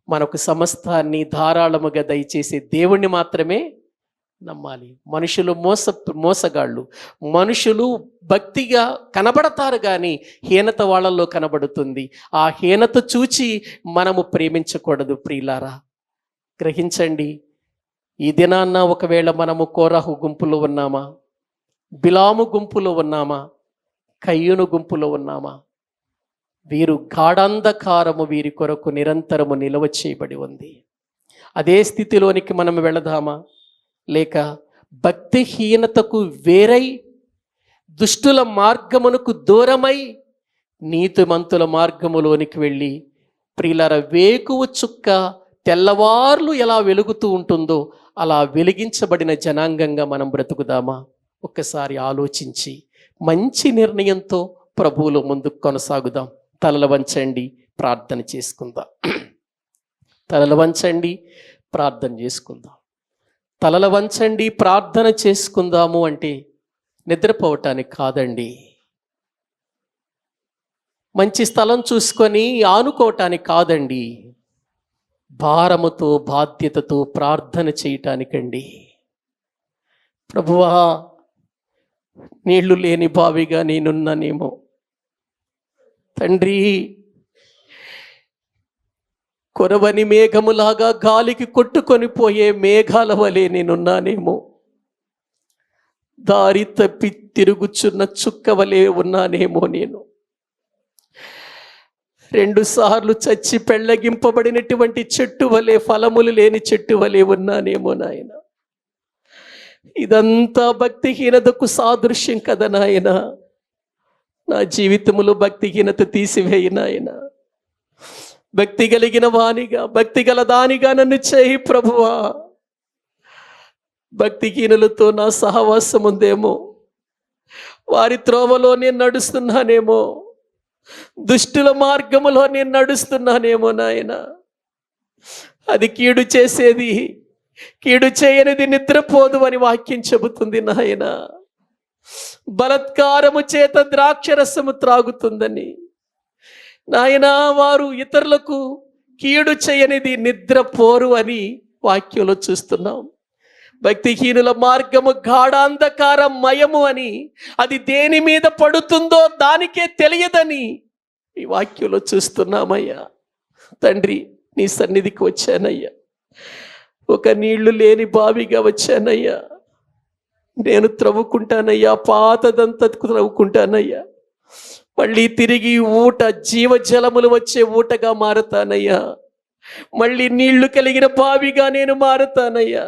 మనకు సమస్తాన్ని ధారాళముగా దయచేసే దేవుణ్ణి మాత్రమే నమ్మాలి. మనుషులు మోసగాళ్ళు. మనుషులు భక్తిగా కనబడతారు కానీ హీనత వాళ్ళల్లో కనబడుతుంది. ఆ హీనత చూచి మనము ప్రేమించకూడదు. ప్రియులారా, గ్రహించండి. ఈ దినాన్న ఒకవేళ మనము కోరహు గుంపులో ఉన్నామా, బిలాము గుంపులో ఉన్నామా, కయ్యూను గుంపులో ఉన్నామా? వీరు గాఢాంధకారము వీరి కొరకు నిరంతరము నిలవ చేయబడి ఉంది. అదే స్థితిలోనికి మనం వెళదామా? లేక భక్తిహీనతకు వేరై దుష్టుల మార్గమునకు దూరమై నీతిమంతుల మార్గములోనికి వెళ్ళి ప్రియులార వేకువ చుక్క తెల్లవార్లు ఎలా వెలుగుతూ ఉంటుందో అలా వెలిగించబడిన జనాంగంగా మనం బ్రతుకుదామా? ఒక్కసారి ఆలోచించి మంచి నిర్ణయంతో ప్రభువులో ముందుకు కొనసాగుదాం. తలలు వంచండి, ప్రార్థన చేసుకుందాం. తలలు వంచండి, ప్రార్థన చేసుకుందాం. తలలు వంచండి, ప్రార్థన చేసుకుందాము అంటే నిద్రపోవటానికి కాదండి. మంచి స్థలం చూసుకొని ఆనుకోవటానికి కాదండి. భారముతో బాధ్యతతో ప్రార్థన చేయటానికండి. ప్రభువా, నీళ్లు లేని బావిగా నేనున్నానేమో తండ్రి, కొరవని మేఘములాగా గాలికి కొట్టుకొని పోయే మేఘాల వలె నేనున్నానేమో, దారి తప్పి తిరుగుచున్న చుక్క వలె ఉన్నానేమో, నేను 2 సార్లు చచ్చి పెళ్ళగింపబడినటువంటి చెట్టు వలె, ఫలములు లేని చెట్టు వలె ఉన్నానేమో నాయన. ఇదంతా భక్తిహీనతకు సాదృశ్యం కదా నాయన. నా జీవితంలో భక్తిహీనత తీసివేయి నాయన. భక్తి కలిగిన వానిగా, భక్తి గల దానిగా నన్ను చేయి ప్రభువా. భక్తిహీనులతో నా సహవాసం ఉందేమో, వారి త్రోవలో నేను నడుస్తున్నానేమో, దుష్టుల మార్గములో నేను నడుస్తున్నానేమో నాయన. అది కీడు చేసేది, కీడు చేయనిది నిద్రపోదు అని వాక్యం చెబుతుంది నాయన. బలత్కారము చేత ద్రాక్షరసము త్రాగుతుందని నాయన, వారు ఇతరులకు కీడు చేయనిది నిద్రపోరు అని వాక్యంలో చూస్తున్నాం. భక్తిహీనుల మార్గము గాఢాంధకారమయము అని, అది దేని మీద పడుతుందో దానికే తెలియదని ఈ వాక్యంలో చూస్తున్నామయ్యా. తండ్రి, నీ సన్నిధికి వచ్చానయ్యా. ఒక నీళ్లు లేని బావిగా వచ్చానయ్యా. నేను త్రవ్వుకుంటానయ్యా, పాతదంతా త్రవ్వుకుంటానయ్యా. మళ్ళీ తిరిగి ఊట, జీవజలములు వచ్చే ఊటగా మారుతానయ్యా. మళ్ళీ నీళ్లు కలిగిన బావిగా నేను మారుతానయ్యా.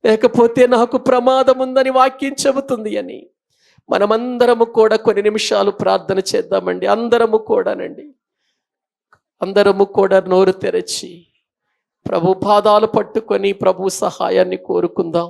లేకపోతే నాకు ప్రమాదం ఉందని వాక్యం చెబుతుంది అని మనమందరము కూడా కొన్ని నిమిషాలు ప్రార్థన చేద్దామండి. అందరము కూడానండి, అందరము కూడా నోరు తెరచి ప్రభు పాదాలు పట్టుకొని ప్రభు సహాయాన్ని కోరుకుందాం.